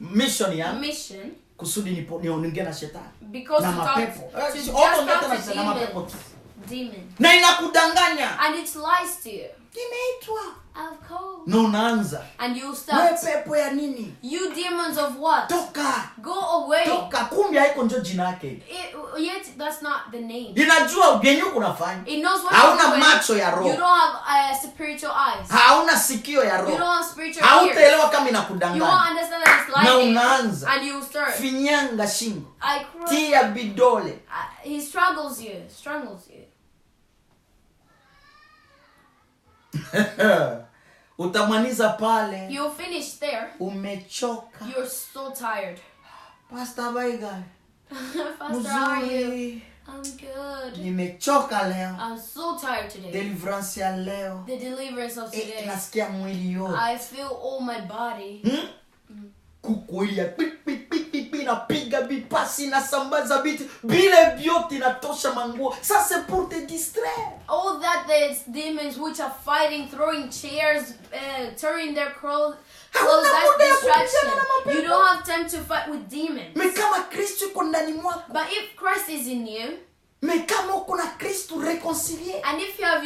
Mission yangu. mission. Kusudi niongee na shetani. Because Na to talk mapepo. to just Ongea talk na to mapepo tu. demons. Na inakudanganya. And it lies to you. Nimeitwa. I've called. Na unaanza. And you Wewe start. pepo ya nini? You demons of what? Toka. Go away. Toka. Kumbe haiko njo jina yake. Yet that's not the name. Inajua vyenye unafanya. It knows what Hauna you're doing. macho ya roho. You don't have spiritual eyes. Hauna sikio ya You don't roho. have spiritual ears. Hautaelewa kama You inakudanganya. won't understand that it's Na lying. unaanza. And you start. Finyanga shingo. I cry. Tia bidole. He strangles you. Utamaliza pale. You'll finish there. Umechoka. You're so tired. Pastor Baiga. Pastor, how are you? Mzuri. I'm good. Nimechoka leo. I'm so tired today. Deliverance ya leo. The deliverance of today. Nasikia mwili yote. I feel all my body. Kuku ile pip pip pip pip inapiga vipasi na sambaza biti bile vyote inatosha manguo. Ça c'est pour te distraire. All that the demons which are fighting, throwing chairs, tearing their clothes, that's distraction. You don't have time to fight with demons. Mais kama Kristo yuko ndani mwako. But if Christ is in you, Mais kama uko na Kristo reconcilier. and if you have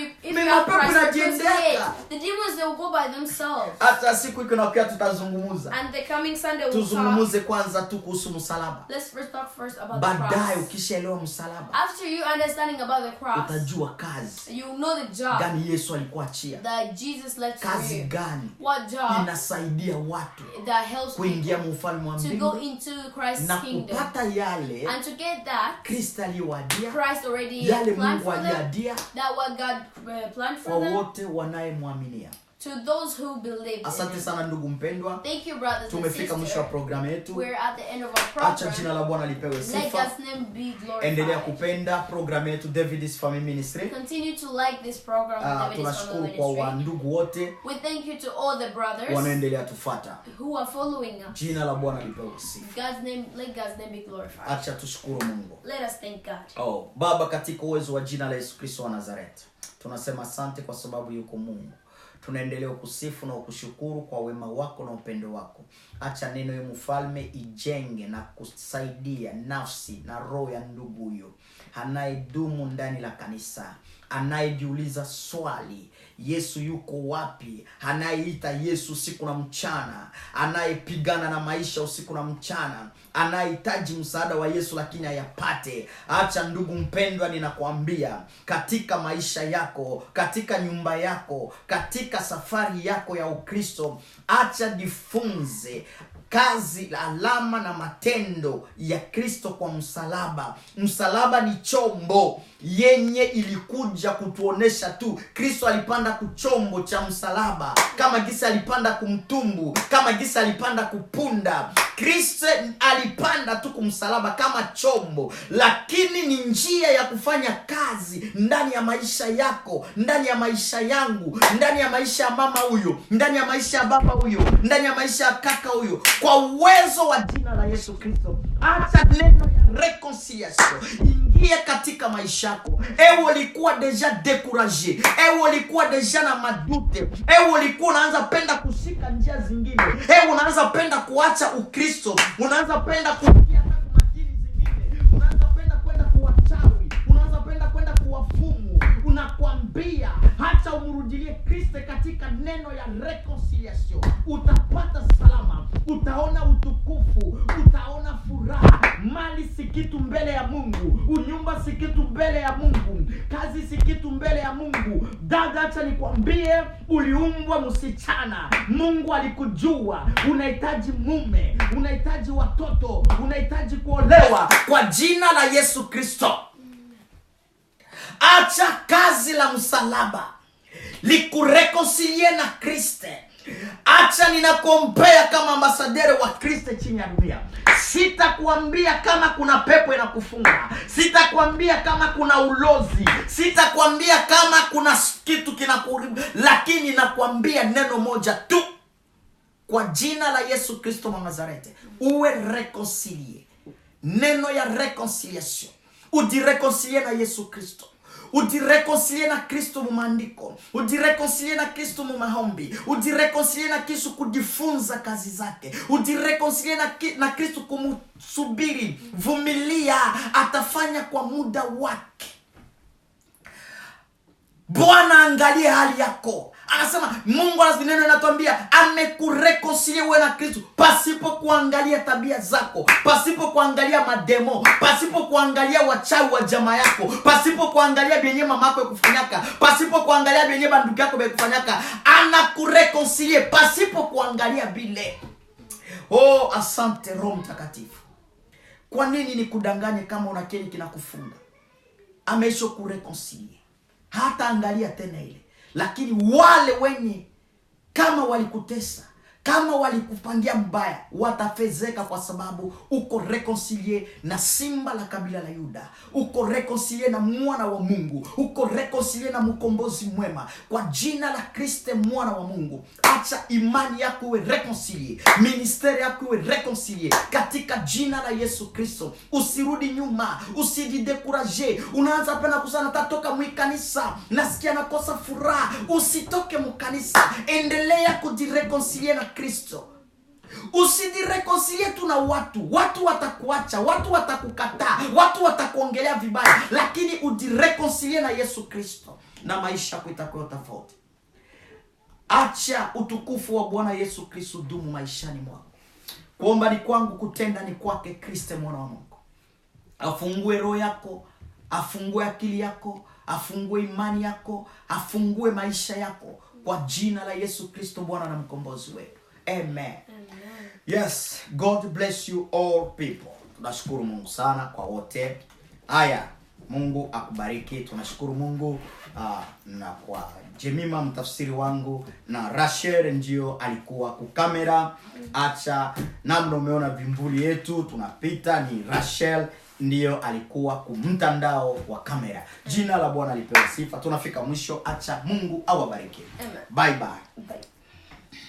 Christ unajiendea. the demons, they will go by themselves. Hata siku iko nakuja tutazungumza. And the coming Sunday we'll talk. Tuzungumuze kwanza tu kuhusu msalaba. Let's first talk about the Baadaye cross. ukishaelewa msalaba, After you understanding about the cross, utajua kazi you know the job gani Yesu alikuachia. that Jesus left for Kazi you. gani What job inasaidia watu that helps kuingia people mufalme wa to go mbingu into Christ's na kingdom. kupata yale And to get that, Kristo aliyowadia, Christ already yale planned Mungu for them. aliadia That what God planned kwa for them. wote wanayemwaminia. To those who believe. Asante sana ndugu mpendwa. Thank you, brothers and sisters. Tumefika mwisho wa programu yetu. We're at the end of our program. Acha jina la Bwana lipewe sifa. Let God's name be glorified. Endelea kupenda programu yetu David's Family Ministry. Continue to like this program, David's Family Tunashukuru kwa Ministry. wandugu wote. We thank you to all the brothers wanaendelea tufuata. who are following us. Jina la Bwana lipewe sifa. Let God's name be glorified. Acha tushukuru Mungu. Let us thank God. Baba, katika uwezo wa jina la Yesu Kristo wa Nazareti, tunasema asante kwa sababu yuko Mungu. Tunaendelea kusifu na kushukuru kwa wema wako na upendo wako. Acha neno ya mfalme ijenge na kusaidia nafsi na roho ya ndugu huyo anayedumu ndani la kanisa, anayejiuliza swali, Yesu yuko wapi? Anayeita Yesu usiku na mchana, anayepigana na maisha usiku na mchana, anahitaji msaada wa Yesu lakini hayapate. Acha ndugu mpendwa, ninakuambia katika maisha yako, katika nyumba yako, katika safari yako ya Ukristo, acha jifunze kazi, alama na matendo ya Kristo kwa msalaba. Msalaba ni chombo yenye ilikuja kutuonesha tu Kristo alipanda kuchombo cha msalaba, kama gisa alipanda kumtumbu, kama gisa alipanda kupunda. Kristo alipanda tu kumsalaba kama chombo, lakini ni njia ya kufanya kazi ndani ya maisha yako, ndani ya maisha yangu, ndani ya maisha ya mama huyo, ndani ya maisha ya baba huyo, ndani ya maisha ya kaka huyo, kwa uwezo wa jina la Yesu Kristo. Acha neno ya reconciliation ingie katika maisha yako. Ewe ulikuwa deja découragé, ewe ulikuwa deja na madute, ewe ulikuwa unaanza penda kushika njia zingine, ewe unaanza penda kuacha Ukristo, unaanza penda kuingia hata kwa majini zingine, unaanza penda kwenda kuwachawi, unaanza penda kwenda kuwafumu, unakwambia acha umrudilie Kristo katika neno ya reconciliation. Utapata salama, utaona utukufu, utaona furaha. Mali si kitu mbele ya Mungu, unyumba si kitu mbele ya Mungu, kazi si kitu mbele ya Mungu. Dada, acha nikwambie, uliumbwa msichana. Mungu alikujua unahitaji mume, unahitaji watoto, unahitaji kuolewa kwa jina la Yesu Kristo. Acha kazi la msalaba likureconcilie na Kristo. Acha ninakuombea kama ambasadere wa Kristo chini ya dunia. Sitakwambia kama kuna pepo inakufunga, sitakwambia kama kuna ulozi, sitakwambia kama kuna kitu kinakuharibu, lakini nakwambia neno moja tu, kwa jina la Yesu Kristo wa Nazareti, uwe reconcilie. Neno ya reconciliation, ujireconcilie na Yesu Kristo, ujireconcilie na Kristo mu maandiko, ujireconcilie na Kristo mu maombi, ujireconcilie na Kristo kujifunza kazi zake, ujireconcilie na Kristo kumsubiri. Vumilia, atafanya kwa muda wake. Bwana angalie hali yako. Anasema Mungu neno anatuambia amekureconcilie wewe na Kristo pasipo kuangalia tabia zako, pasipo kuangalia mademo, pasipo kuangalia wachawi wa jamaa yako, pasipo kuangalia benye mama yako yakufanyaka, pasipo kuangalia benye bandugu yako yakufanyaka. Anakureconcilie pasipo kuangalia bile. Oh, asante Roho Mtakatifu. Kwa nini nikudanganye kama una kile kinakufunga? Amesho kureconcilie. Hata angalia tena ile. Lakini wale wenye kama walikutesa, kama walikupangia mbaya, watafezeka kwa sababu uko reconcilie na simba la kabila la Yuda, uko reconcilie na mwana wa Mungu, uko reconcilie na mkombozi mwema kwa jina la Kristo mwana wa Mungu. Acha imani yako iwe reconcilie, ministeri yako iwe reconcilie katika jina la Yesu Kristo. Usirudi nyuma, usijidekuraje. Unaanza pena kusana tatoka mwikanisa, nasikia nakosa furaha. Usitoke mkanisa, endelea kujireconcilie na Kristo. Usijireconcilie tu na watu. Watu watakuacha, watu watakukataa, watu watakuongelea vibaya, lakini ujireconcilie na Yesu Kristo na maisha yako itakuwa tofauti. Acha utukufu wa Bwana Yesu Kristo dumu maishani mwako. Kuomba ni kwangu, kutenda ni kwake Kristo mwana wa Mungu. Afungue roho yako, afungue akili yako, afungue imani yako, afungue maisha yako kwa jina la Yesu Kristo Bwana na mkombozi wetu. Amen. Amen. Yes, God bless you all people. Tunashukuru Mungu sana kwa wote. Aya. Mungu akubariki. Tunashukuru Mungu na kwa Jemima mtafsiri wangu na Rachel ndio alikuwa ku kamera. Acha namna umeona vimbuli yetu tunapita ni Rachel ndio alikuwa kumtandao wa kamera. Jina la Bwana lipewe sifa. Tunafika mwisho. Acha Mungu awabariki. Bye bye.